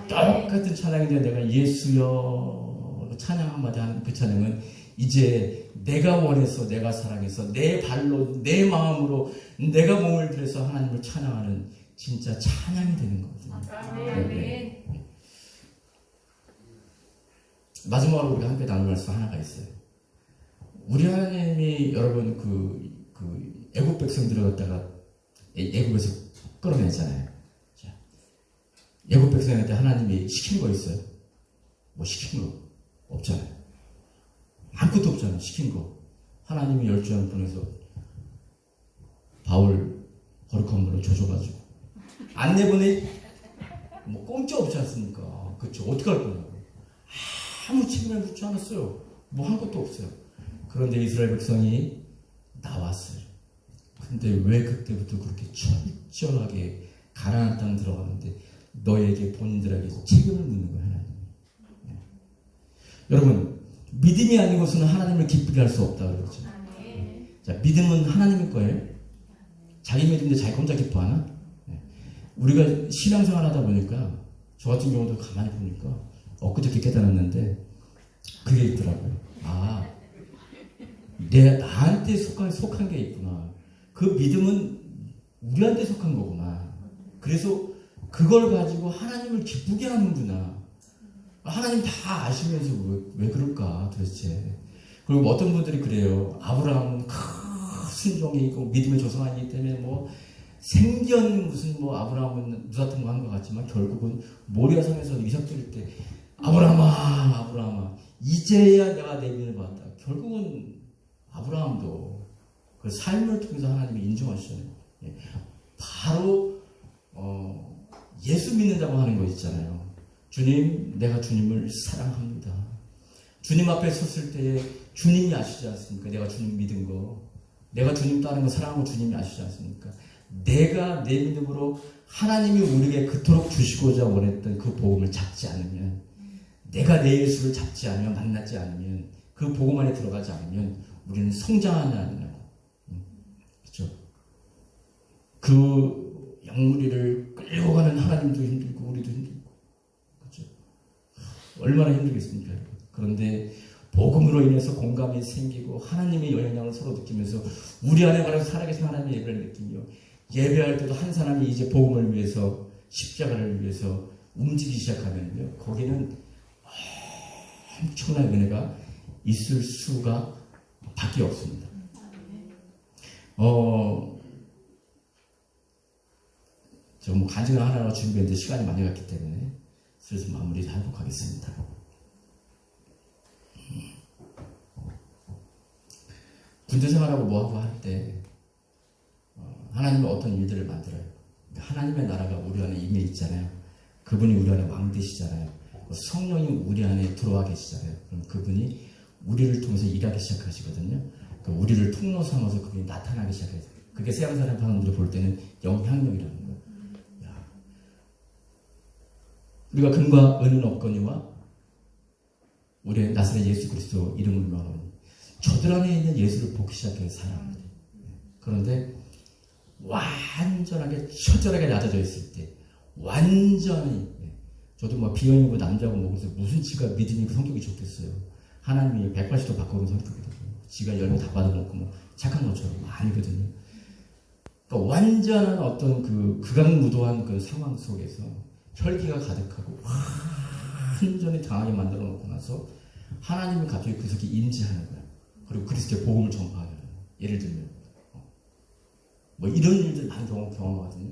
똑같은 찬양인데 내가 예수여 찬양 한마디 하는 그 찬양은 이제 내가 원해서 내가 사랑해서 내 발로 내 마음으로 내가 몸을 들여서 하나님을 찬양하는 진짜 찬양이 되는 거거든요. 네. 마지막으로 우리가 함께 나눌 말씀 하나가 있어요. 우리 하나님이 여러분 그 애국 백성들을 갖다가 애국에서 끌어내잖아요. 애국 백성한테 하나님이 시킨 거 있어요? 뭐 시킨 거 없잖아요. 아무것도 없잖아요. 시킨 거. 하나님이 12명 보내서 바울 거룩한 물로 조져가지고 안 내보내 뭐 꼼짝 없지 않습니까? 그렇죠. 어떻게 할 거냐고. 아무 책임을 묻지 않았어요. 뭐 한 것도 없어요. 그런데 이스라엘 백성이 나왔어요. 근데 왜 그때부터 그렇게 철저하게 가나안 땅 들어가는데 너에게 본인들에게 책임을 묻는 거예요. 하나님. 여러분, 믿음이 아닌 것은 하나님을 기쁘게 할 수 없다 그랬죠. 자, 믿음은 하나님의 거예요. 자기 믿음인데 자기 혼자 기뻐하나? 우리가 신앙생활 하다 보니까 저 같은 경우도 가만히 보니까 엊그저께 깨달았는데 그게 있더라고요. 아, 나한테 속한 게 있구나. 그 믿음은 우리한테 속한 거구나. 그래서 그걸 가지고 하나님을 기쁘게 하는구나. 하나님 다 아시면서 왜 그럴까 도대체. 그리고 어떤 분들이 그래요. 아브라함은 큰 순종이 있고 믿음의 조상이기 때문에 뭐 생전 무슨 뭐 아브라함은 무사통과 한 것 같지만 결국은 모리아성에서 이삭 드릴 때 아브라함아 이제야 내가 내 믿음을 받았다. 결국은 아브라함도 그 삶을 통해서 하나님이 인정하시잖아요. 바로 예수 믿는다고 하는 거 있잖아요. 주님, 내가 주님을 사랑합니다. 주님 앞에 섰을 때에 주님이 아시지 않습니까? 내가 주님 믿은 거, 내가 주님 따르는 거 사랑하고 주님이 아시지 않습니까? 내가 내 믿음으로 하나님이 우리에게 그토록 주시고자 원했던 그 복음을 잡지 않으면, 내가 내 예수를 잡지 않으면, 만나지 않으면, 그 복음 안에 들어가지 않으면 우리는 성장하지 않느냐고. 그렇죠? 그 영무리를 끌고 가는 하나님도 힘들고 우리도 힘들고, 그렇죠? 얼마나 힘들겠습니까? 그런데 복음으로 인해서 공감이 생기고 하나님의 영향을 서로 느끼면서 우리 안에 바로 살아계신 하나님의 예배를 느끼며, 예배할 때도 한 사람이 이제 복음을 위해서, 십자가를 위해서 움직이기 시작하면요, 거기는 엄청난 은혜가 있을 수가 밖에 없습니다. 저 뭐 간증을 하나 준비했는데 시간이 많이 갔기 때문에 슬슬 마무리 하도록 하겠습니다. 군대 생활하고 뭐하고 할 때 하나님은 어떤 일들을 만들어요. 하나님의 나라가 우리 안에 임해 있잖아요. 그분이 우리 안에 왕 되시잖아요. 성령이 우리 안에 들어와 계시잖아요. 그럼 그분이 우리를 통해서 일하기 시작하시거든요. 그러니까 우리를 통로 삼아서 그분이 나타나기 시작해요. 그게 세상사람 사람들이 볼 때는 영향력이라는 거예요. 우리가 금과 은은 없거니와 우리의 나사렛 예수 그리스도 이름을 말하니 저들 안에 있는 예수를 보기 시작해요, 사람들이. 그런데 완전하게 처절하게 낮아져 있을 때, 완전히, 저도 뭐 비형이고 남자고 뭐 그래서 무슨 지가 믿음이고 성격이 좋겠어요. 하나님이 180도 바꿔놓은 성격이거든요. 지가 열매 다 받아먹고 뭐 착한 것처럼 아니거든요. 그러니까 완전한 어떤 그 극악무도한 그 상황 속에서 혈기가 가득하고 완전히 당하게 만들어 놓고 나서 하나님이 갑자기 그 속에 임재하는 거야. 그리고 그리스도의 복음을 전파하는 거야. 예를 들면 뭐 이런 일들 많이 경험하거든요.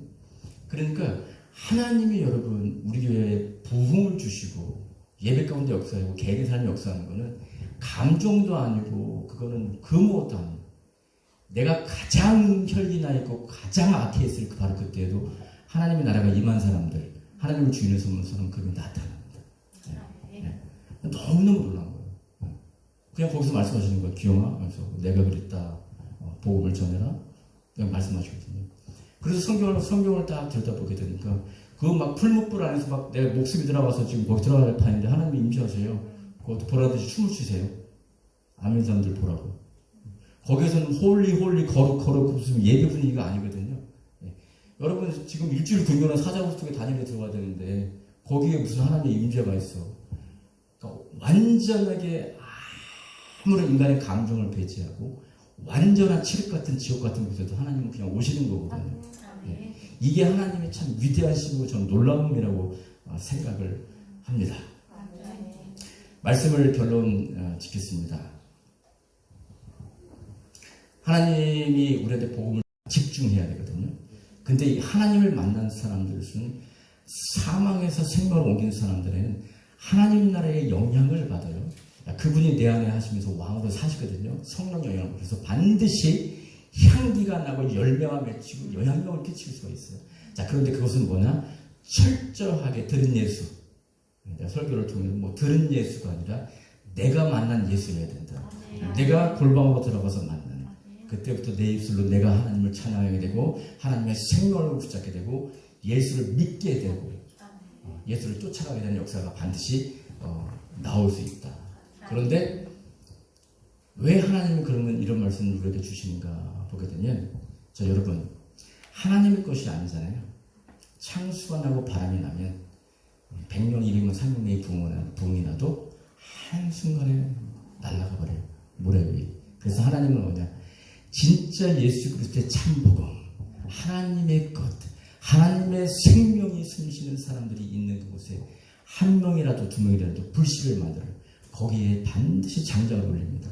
그러니까 하나님이 여러분 우리 교회에 부흥을 주시고 예배 가운데 역사하고 개인의 삶에 역사하는 거는 감정도 아니고 그거는 그 무엇도 아니에요. 내가 가장 혈기나 있고 가장 악했을 바로 그때에도 하나님의 나라가 임한 사람들, 하나님을 주인을 삼는 사람 그분이 나타납니다. 너무너무 놀라운 거예요. 그냥 거기서 말씀하시는 거예요. 기영아, 그래서 내가 그랬다. 복음을 전해라. 그냥 말씀하시거든요. 그래서 성경을 딱 들여다보게 되니까 그 막 풀무불 안에서 막 내 목숨이 들어가서 지금 거기 들어갈 판인데 하나님이 임재하세요. 그것도 보라듯이 춤을 추세요. 아멘 사람들 보라고. 거기에서는 홀리 거룩 무슨 예배 분위기가 아니거든요. 여러분 지금 일주일 근교나 사자굴 속에 단일에 들어가야 되는데 거기에 무슨 하나님의 임재가 있어. 그러니까 완전하게 아무런 인간의 감정을 배제하고 완전한 칠흑 같은 지옥 같은 곳에도 하나님은 그냥 오시는 거거든요. 이게 하나님의 참 위대하시고 전 놀라움이라고 생각을 합니다. 말씀을 결론 짓겠습니다. 하나님이 우리한테 복음을 집중해야 되거든요. 근데 이 하나님을 만난 사람들은 사망에서 생명을 옮긴 사람들은 하나님 나라의 영향을 받아요. 그분이 내 안에 하시면서 왕으로 사시거든요. 성령 영향을. 그래서 반드시 향기가 나고 열매가 맺히고 영향력을 끼칠 수가 있어요. 자, 그런데 그것은 뭐냐? 철저하게 들은 예수. 내가 설교를 통해 뭐 들은 예수가 아니라 내가 만난 예수여야 된다. 내가 골방으로 들어가서 만나는. 그때부터 내 입술로 내가 하나님을 찬양하게 되고 하나님의 생명을 붙잡게 되고 예수를 믿게 되고 예수를 쫓아가게 되는 역사가 반드시 나올 수 있다. 그런데 왜 하나님은 그러면 이런 말씀을 우리에게 주시는가 보게 되면, 여러분, 하나님의 것이 아니잖아요. 창수가 나고 바람이 나면 100명, 200명, 300명의 부흥이 나도 한순간에 날아가 버려요. 모래 위에. 그래서 하나님은 뭐냐? 진짜 예수 그리스도의 참복음, 하나님의 것, 하나님의 생명이 숨쉬는 사람들이 있는 그곳에 한 명이라도 두 명이라도 불씨를 만들어요. 거기에 반드시 장작을 올립니다.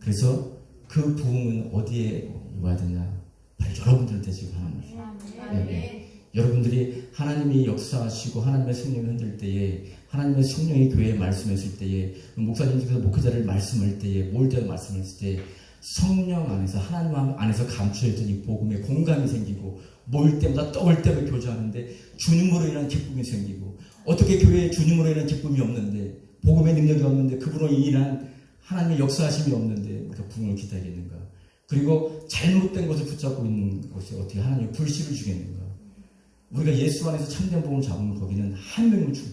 그래서 그 부흥은 어디에 와야 되냐? 바로 여러분들한테 지금 하는 거예요. 여러분들이 하나님이 역사하시고 하나님의 성령이 흔들 때에, 하나님의 성령이 교회에 말씀했을 때에, 목사님께서 목회자를 말씀할 때에, 몰대가 말씀했을 때에 성령 안에서, 하나님 안에서 감추어진 이 복음에 공감이 생기고, 모일 때마다 떠올 때마다 교제하는데 주님으로 인한 기쁨이 생기고, 어떻게 교회에 주님으로 인한 기쁨이 없는데, 복음의 능력이 없는데, 그분으로 인한 하나님의 역사하심이 없는데 그 부흥을 기다리겠는가? 그리고 잘못된 것을 붙잡고 있는 것이 어떻게 하나님의 불씨를 주겠는가? 우리가 예수 안에서 참된 복음을 잡으면 거기는 한 명을 주.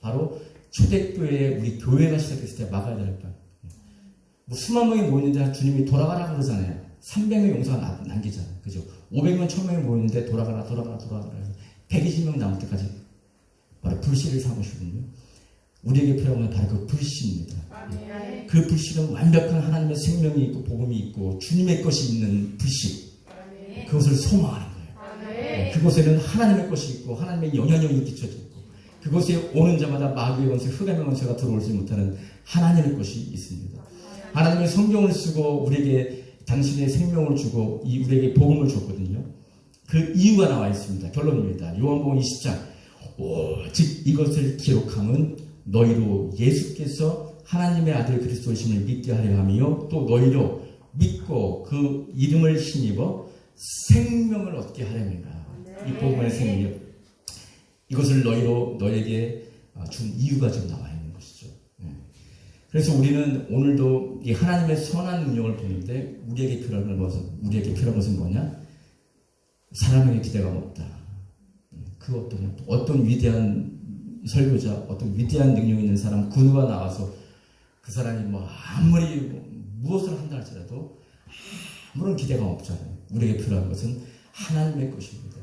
바로 초대교회에 우리 교회가 시작했을 때 막아야 될 뻔. 뭐 수만 명이 모이는데 주님이 돌아가라 그러잖아요. 300명 용사가 남기잖아요. 그죠? 500명, 1000명이 모이는데 돌아가라. 120명 남을 때까지 바로 불씨를 삼으시거든요. 우리에게 필요한 건 바로 그 불씨입니다. 그 불씨는 완벽한 하나님의 생명이 있고 복음이 있고 주님의 것이 있는 불씨. 그것을 소망하는 거예요. 그곳에는 하나님의 것이 있고 하나님의 영향력이 끼쳐져 있고, 그곳에 오는 자마다 마귀의 권세, 흑암의 권세가 들어오지 못하는 하나님의 것이 있습니다. 하나님의 성경을 쓰고 우리에게 당신의 생명을 주고 우리에게 복음을 줬거든요. 그 이유가 나와 있습니다. 결론입니다. 요한복음 20장. 오직 이것을 기록함은 너희로 예수께서 하나님의 아들 그리스도이심을 믿게 하려 함이요, 또 너희로 믿고 그 이름을 힘입어 생명을 얻게 하려니라. 이 복음의 생명, 이것을 너에게 준 이유가 지금 나와 있는 것이죠. 그래서 우리는 오늘도 이 하나님의 선한 능력을 보는데 우리에게 필요한 것은 뭐냐? 사람에게 기대감 없다. 그 어떤 위대한 설교자, 어떤 위대한 능력 있는 사람, 그 누가 나와서 그 사람이 아무리 무엇을 한다 할지라도 아무런 기대감 없잖아요. 우리에게 필요한 것은 하나님의 것입니다.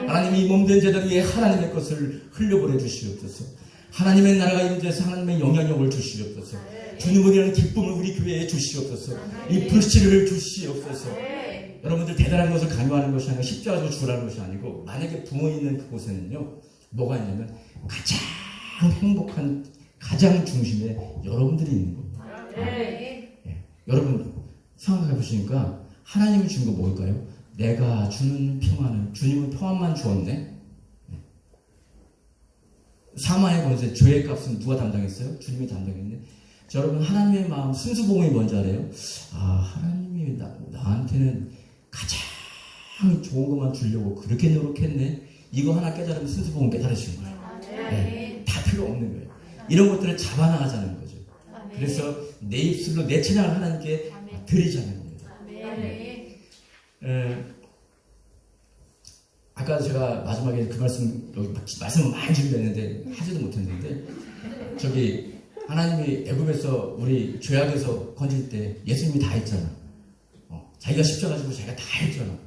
하나님이 몸된 제자를 위해 하나님의 것을 흘려보내 주시옵소서. 하나님의 나라가 임재해서 하나님의 영향력을 주시옵소서. 주님을 위한 기쁨을 우리 교회에 주시옵소서. 이 불씨를 주시옵소서. 여러분들 대단한 것을 강요하는 것이 아니고 십자가로 주라는 것이 아니고, 만약에 부모 있는 그곳에는요, 뭐가 있냐면 가장 행복한, 가장 중심에 여러분들이 있는 겁니다. 여러분 생각해 보시니까 하나님이 준 거 뭘까요? 내가 주는 평안은, 주님은 평안만 주었네. 사망의 권세, 죄의 값은 누가 담당했어요? 주님이 담당했네. 자, 여러분, 하나님의 마음, 순수복음이 뭔지 알아요? 하나님이 나한테는 가장 좋은 것만 주려고 그렇게 노력했네. 이거 하나 깨달으면 순수복음 깨달으신 거예요. 다 필요 없는 거예요. 이런 것들을 잡아나가자는 거죠. 그래서 내 입술로 내 찬양을 하나님께 드리자는 겁니다. 아까 제가 마지막에 그 말씀을 많이 준비했는데 하지도 못했는데, 하나님이 애굽에서 우리 죄악에서 건질 때 예수님이 다 했잖아. 자기가 십자가 지고 자기가 다 했잖아.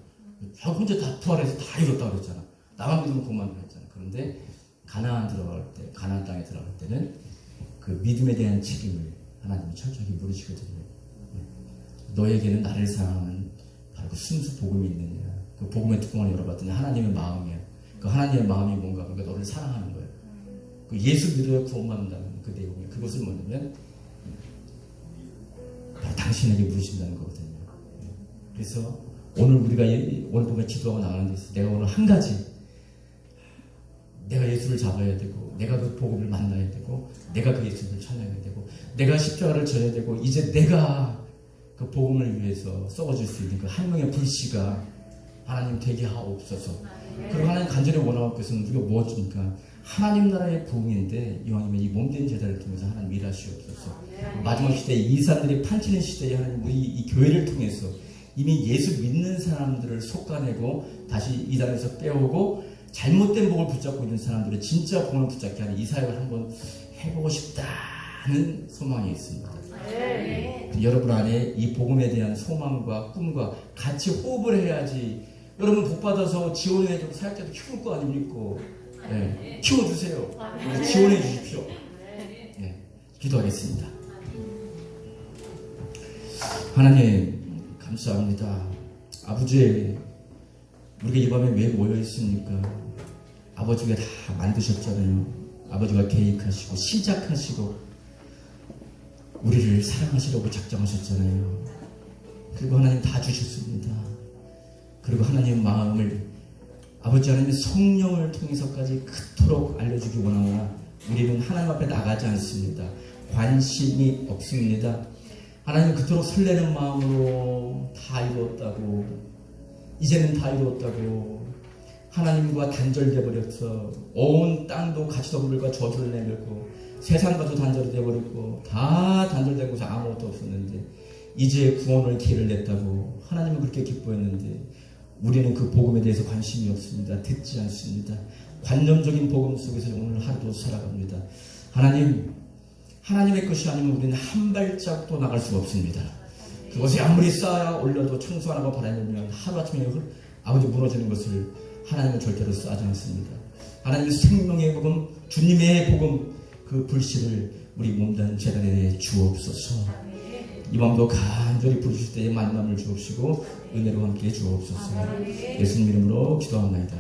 혼자 다 부활해서 다 이뤘다 그랬잖아. 나만 믿으면 그만 했잖아. 그런데 가나안 땅에 들어갈 때는 그 믿음에 대한 책임을 하나님이 철저하게 물으시거든요. 너에게는 나를 사랑하는 바로 그 순수 복음이 있느냐? 그 복음의 뚜껑을 열어봤더니 하나님의 마음이야. 그 하나님의 마음이 뭔가? 그러니까 너를 사랑하는 거야. 그 예수 믿어야 구원받는다는 그 내용이에요. 그것은 뭐냐면 바로 당신에게 물으신다는 거거든요. 그래서 오늘 보면 기도하고 나가는 데서 내가 오늘 한 가지, 내가 예수를 잡아야 되고, 내가 그 복음을 만나야 되고, 내가 그 예수를 찬양해야 되고, 내가 십자가를 져야 되고, 이제 내가 그 복음을 위해서 썩어질 수 있는 그 한 명의 불씨가 하나님 되게 하옵소서. 그리고 하나님 간절히 원하고 계시는 우리가 무엇입니까? 하나님 나라의 부흥인데 이왕이면 이 몸된 제자를 통해서 하나님 일하시옵소서. 마지막 시대에 이 사람들이 판치는 시대에 하나님 우리 이 교회를 통해서 이미 예수 믿는 사람들을 솎아내고 다시 이단에서 빼오고 잘못된 복을 붙잡고 있는 사람들은 진짜 복을 붙잡게 하는 이 사역을 한번 해보고 싶다는 소망이 있습니다. 여러분 안에 이 복음에 대한 소망과 꿈과 같이 호흡을 해야지. 여러분 복 받아서 지원해주고 사역자도 키울 거 아닙니까? 네, 키워주세요. 지원해 주십시오. 네, 기도하겠습니다. 하나님 감사합니다. 아버지, 우리가 이 밤에 왜 모여 있습니까? 아버지가 다 만드셨잖아요. 아버지가 계획하시고 시작하시고 우리를 사랑하시려고 작정하셨잖아요. 그리고 하나님 다 주셨습니다. 그리고 하나님 마음을 아버지 하나님의 성령을 통해서까지 그토록 알려주기 원하오나 우리는 하나님 앞에 나가지 않습니다. 관심이 없습니다. 하나님 그토록 설레는 마음으로 다 이루었다고, 이제는 다 이루었다고 하나님과 단절돼 버렸어. 온 땅도 가시덤불과 저주를 내밀고 세상과도 단절이 되어버렸고 다 단절되고서 아무것도 없었는데 이제 구원을 기회를 냈다고 하나님은 그렇게 기뻐했는데 우리는 그 복음에 대해서 관심이 없습니다. 듣지 않습니다. 관념적인 복음 속에서 오늘 하루도 살아갑니다. 하나님의 것이 아니면 우리는 한 발짝도 나갈 수가 없습니다. 그것이 아무리 쌓아 올려도 청소 안 하고 바라보면 하루아침에 아버지 무너지는 것을 하나님은 절대로 쌓지 않습니다. 하나님의 생명의 복음, 주님의 복음, 그 불씨를 우리 몸단 재단에 주옵소서. 이 밤도 간절히 부르실 때에 만남을 주옵시고 은혜로 함께 주옵소서. 예수님 이름으로 기도합니다.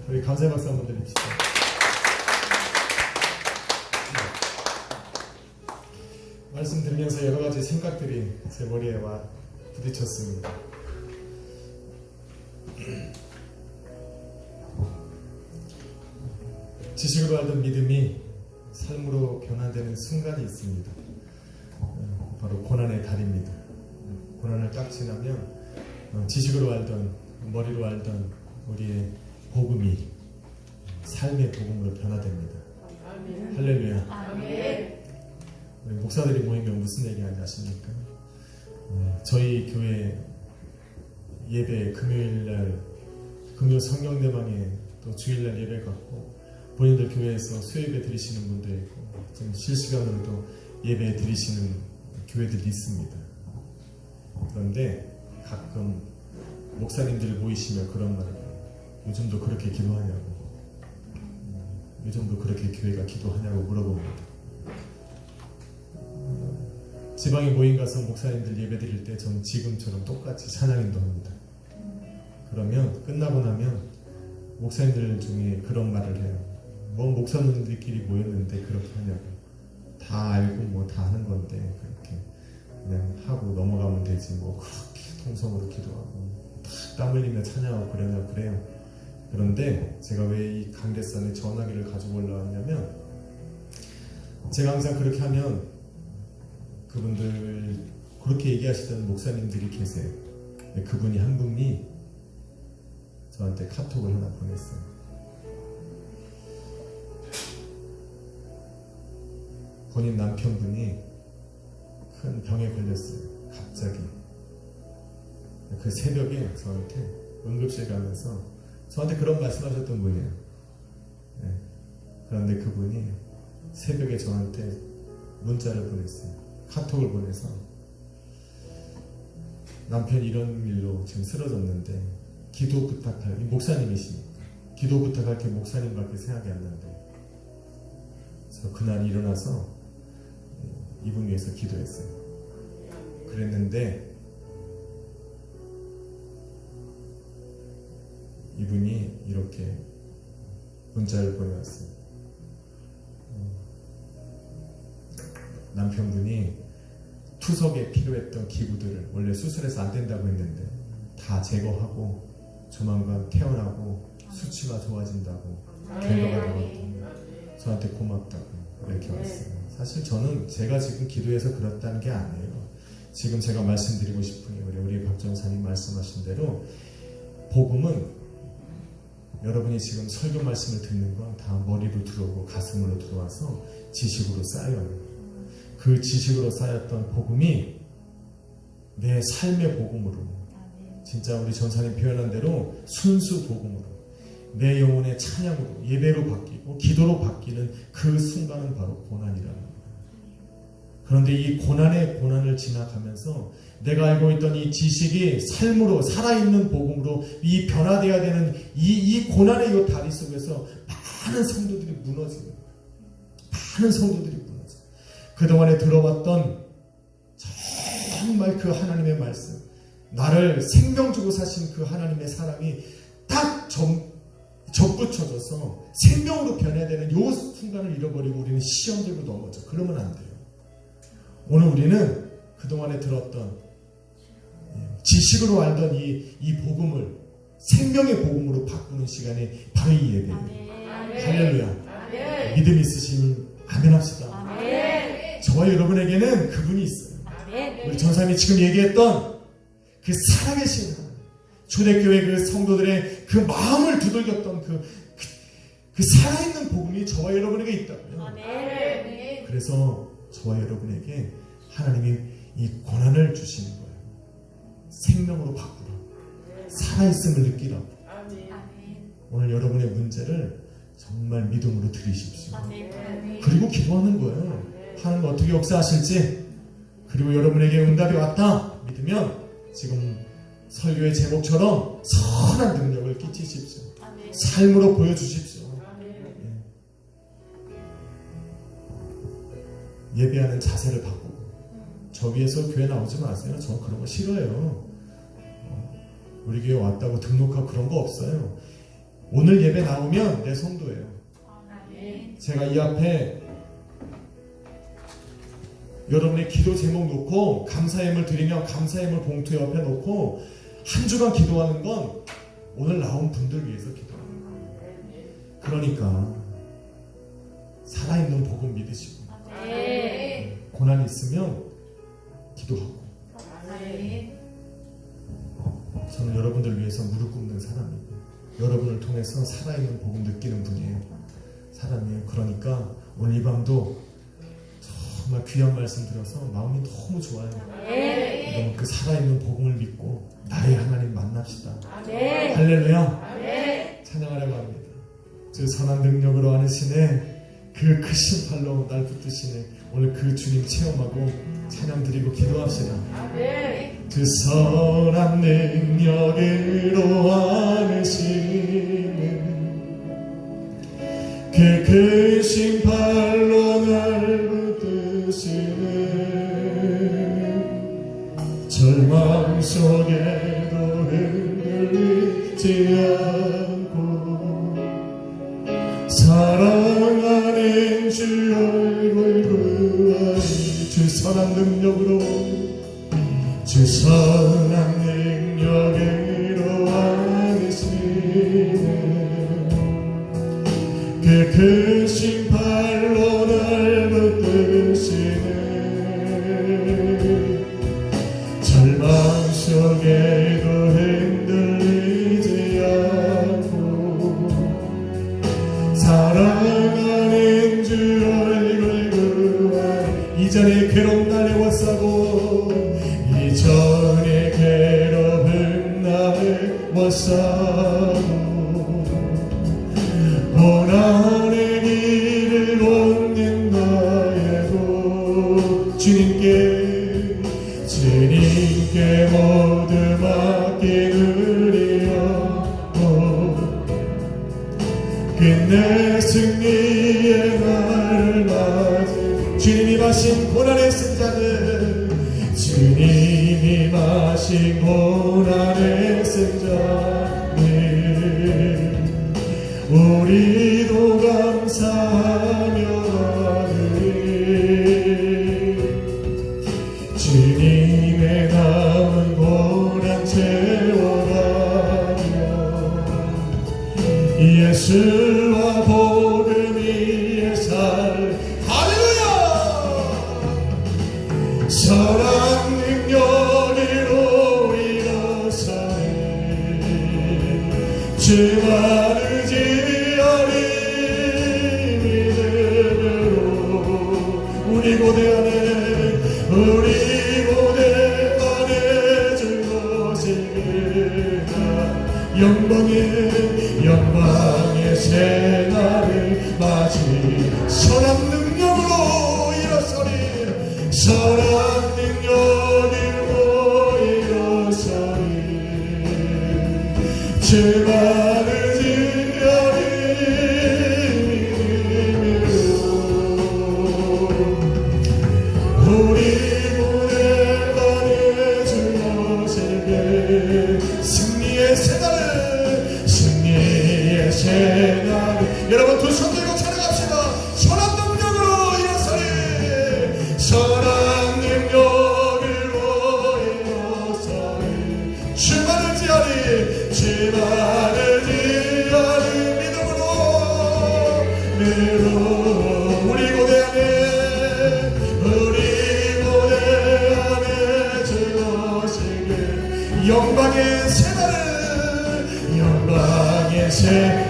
우리 감사의 박수 한번 드립시다. 말씀 들으면서 여러 가지 생각들이 제 머리에 와 부딪혔습니다. 지식으로 알던 믿음이 삶으로 변화되는 순간이 있습니다. 바로 고난의 달입니다. 고난을 딱 지나면 지식으로 알던, 머리로 알던 우리의 복음이 삶의 복음으로 변화됩니다. 아멘. 할렐루야. 아멘. 우리 목사들이 모이면 무슨 얘기하는지 아십니까? 저희 교회 예배 금요일날 금요 성경대방에 또 주일날 예배 갖고 본인들 교회에서 수요예배 드리시는 분도 있고 지금 실시간으로도 예배 드리시는 교회들이 있습니다. 그런데 가끔 목사님들 모이시면 그런 말을 해요. 요즘도 그렇게 기도하냐고, 요즘도 그렇게 교회가 기도하냐고 물어봅니다. 지방에 모임 가서 목사님들 예배 드릴 때 저는 지금처럼 똑같이 찬양인도 합니다. 그러면 끝나고 나면 목사님들 중에 그런 말을 해요. 뭐 목사님들끼리 모였는데 그렇게 하냐고. 다 알고 뭐 다 하는 건데 그렇게 그냥 하고 넘어가면 되지 뭐 그렇게 통성으로 기도하고 땀 흘리며 찬양하고 그래요. 그런데 제가 왜 이 강대산에 전화기를 가지고 올라왔냐면 제가 항상 그렇게 하면 그분들 그렇게 얘기하시던 목사님들이 계세요. 그분이 한 분이 저한테 카톡을 하나 보냈어요. 본인 남편분이 큰 병에 걸렸어요. 갑자기. 그 새벽에 저한테 응급실 가면서 저한테 그런 말씀하셨던 분이에요. 네. 그런데 그분이 새벽에 저한테 문자를 보냈어요. 카톡을 보내서 남편이 이런 일로 지금 쓰러졌는데 기도 부탁할, 목사님이시니까 기도 부탁할 게 목사님밖에 생각이 안 난대. 그래서 그날 일어나서 이분 위해서 기도했어요. 그랬는데 이분이 이렇게 문자를 보내왔어요. 남편분이 투석에 필요했던 기구들을 원래 수술해서 안 된다고 했는데 다 제거하고 조만간 퇴원하고 수치가 좋아진다고 결과가 나왔더니 저한테 고맙다고 이렇게 왔어요. 사실 저는 제가 지금 기도해서 그렇다는 게 아니에요. 지금 제가 말씀드리고 싶은 게 우리 박 전사님 말씀하신 대로 복음은 여러분이 지금 설교 말씀을 듣는 건 다 머리로 들어오고 가슴으로 들어와서 지식으로 쌓여요. 그 지식으로 쌓였던 복음이 내 삶의 복음으로, 진짜 우리 전사님 표현한 대로 순수 복음으로, 내 영혼의 찬양으로, 예배로 바뀌고 기도로 바뀌는 그 순간은 바로 고난이라는 거예요. 그런데 이 고난을 지나가면서 내가 알고 있던 이 지식이 삶으로, 살아있는 복음으로 이 변화되어야 되는 이 고난의 이 다리 속에서 많은 성도들이 무너지는 거예요. 많은 성도들이 무너져요. 그동안에 들어왔던 정말 그 하나님의 말씀, 나를 생명 주고 사신 그 하나님의 사랑이 딱 접붙여져서 생명으로 변해야 되는 이 순간을 잃어버리고 우리는 시험 들고 넘어져. 그러면 안 돼요. 오늘 우리는 그동안에 들었던 지식으로 알던 이 복음을 생명의 복음으로 바꾸는 시간이 바로 이 예배예요. 할렐루야. 믿음 있으시면 아멘 합시다. 저와 여러분에게는 그분이 있어요. 우리 전사님이 지금 얘기했던 그 살아계신 하나님, 초대교회 그 성도들의 그 마음을 두들겼던 그 살아있는 복음이 저와 여러분에게 있다고요. 그래서 저와 여러분에게 하나님이 이 고난을 주시는 거예요. 생명으로 바꾸라. 살아있음을 느끼라고. 오늘 여러분의 문제를 정말 믿음으로 들이십시오. 그리고 기도하는 거예요. 하나님 어떻게 역사하실지, 그리고 여러분에게 응답이 왔다 믿으면 지금 설교의 제목처럼 선한 능력을 끼치십시오. 삶으로 보여주십시오. 예배하는 자세를 바꾸고, 저 위에서 교회 나오지 마세요. 저 그런 거 싫어요. 우리 교회 왔다고 등록하고 그런 거 없어요. 오늘 예배 나오면 내 성도예요. 제가 이 앞에 여러분의 기도 제목 놓고 감사예물 드리면 감사예물 봉투 옆에 놓고 한 주간 기도하는 건 오늘 나온 분들 위해서 기도하는 거예요. 그러니까 살아있는 복음 믿으시고 고난이 있으면 기도하고. 저는 여러분들 위해서 무릎 꿇는 사람이고 여러분을 통해서 살아있는 복음 느끼는 분이에요. 사람이에요. 그러니까 오늘 이 밤도 정말 귀한 말씀 들어서 마음이 너무 좋아요. 여러분 그 살아있는 복음을 믿고 나의 하나님 만납시다. 할렐루야. 찬양하려고 합니다. 주 선한 능력으로 하시네, 그 크신 팔로 날 붙드시네. 오늘 그 주님 체험하고 찬양 드리고 기도합시다. 그 선한 능력으로 안으시는 그 크신 팔로 날 붙드시는 절망 속에도 흔들리지 않고 사랑하는 주 얼굴 구하리. 주 선한 능력으로, 주 선한 능력으로 안으시는 그 크신 팔로 날 붙드시는 절망 속에도 흔들리지 않고 사랑하는 주 얼굴 구하리. 이전에 괴로움 날 애워싸고 이전에 괴로움 날 애워싸고 고난의 길을 걷는다 해도 주님께 모두 맡기느리요. 끝내 승리의 날을 맞이. 주님이 마신 고난의 승자는, 주님이 마신 고난의 승자는 우리도 감사하며 하느니 주님의 남은 고난 채워가며 예수와 복음 위에 살. 할렐루야. 선한 능력으로 일어서니 주만 의지하리. 믿음으로 우리 고대 안에 영광의 새날을 맞이 선한 능력으로 일어서리 선한 능력으로 일어서리 제 말을 지으리 우리 무대 안에 주어지게 승리의 새날을 여러분 두 손 들고 찬양합시다. 선한 능력으로 일어서리 선한 능력으로 일어서리 주만을 지하리 주만을 지하리 믿음으로 우리 고대 안에 주어지게 영광의 새날을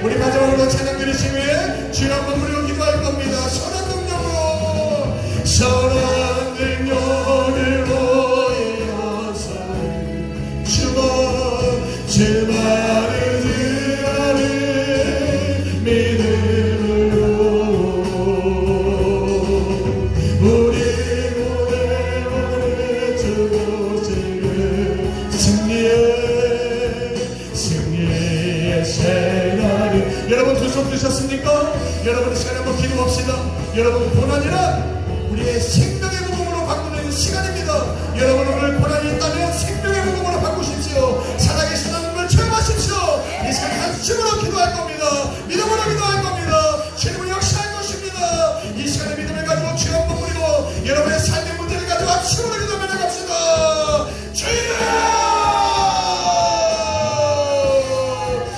우리 마지막으로 찬양 드리시기 위해 주여 한번 부르고 기도할 겁니다. 선한 능력으로 일어서 주만을 지하리 믿음으로 우리 무대 안에 주어지게 승리의 새날이 여러분 두 손 드셨습니까? 여러분 시간에 한번 기도합시다. 여러분 고난이란 우리의 생명의 부분으로 바꾸는 시간입니다. 여러분 오늘 고난이 있다면 생명의 부분으로 바꾸십시오. 살아계신 하나님을 체험하십시오. 이 시간 한숨으로 기도할 겁니다.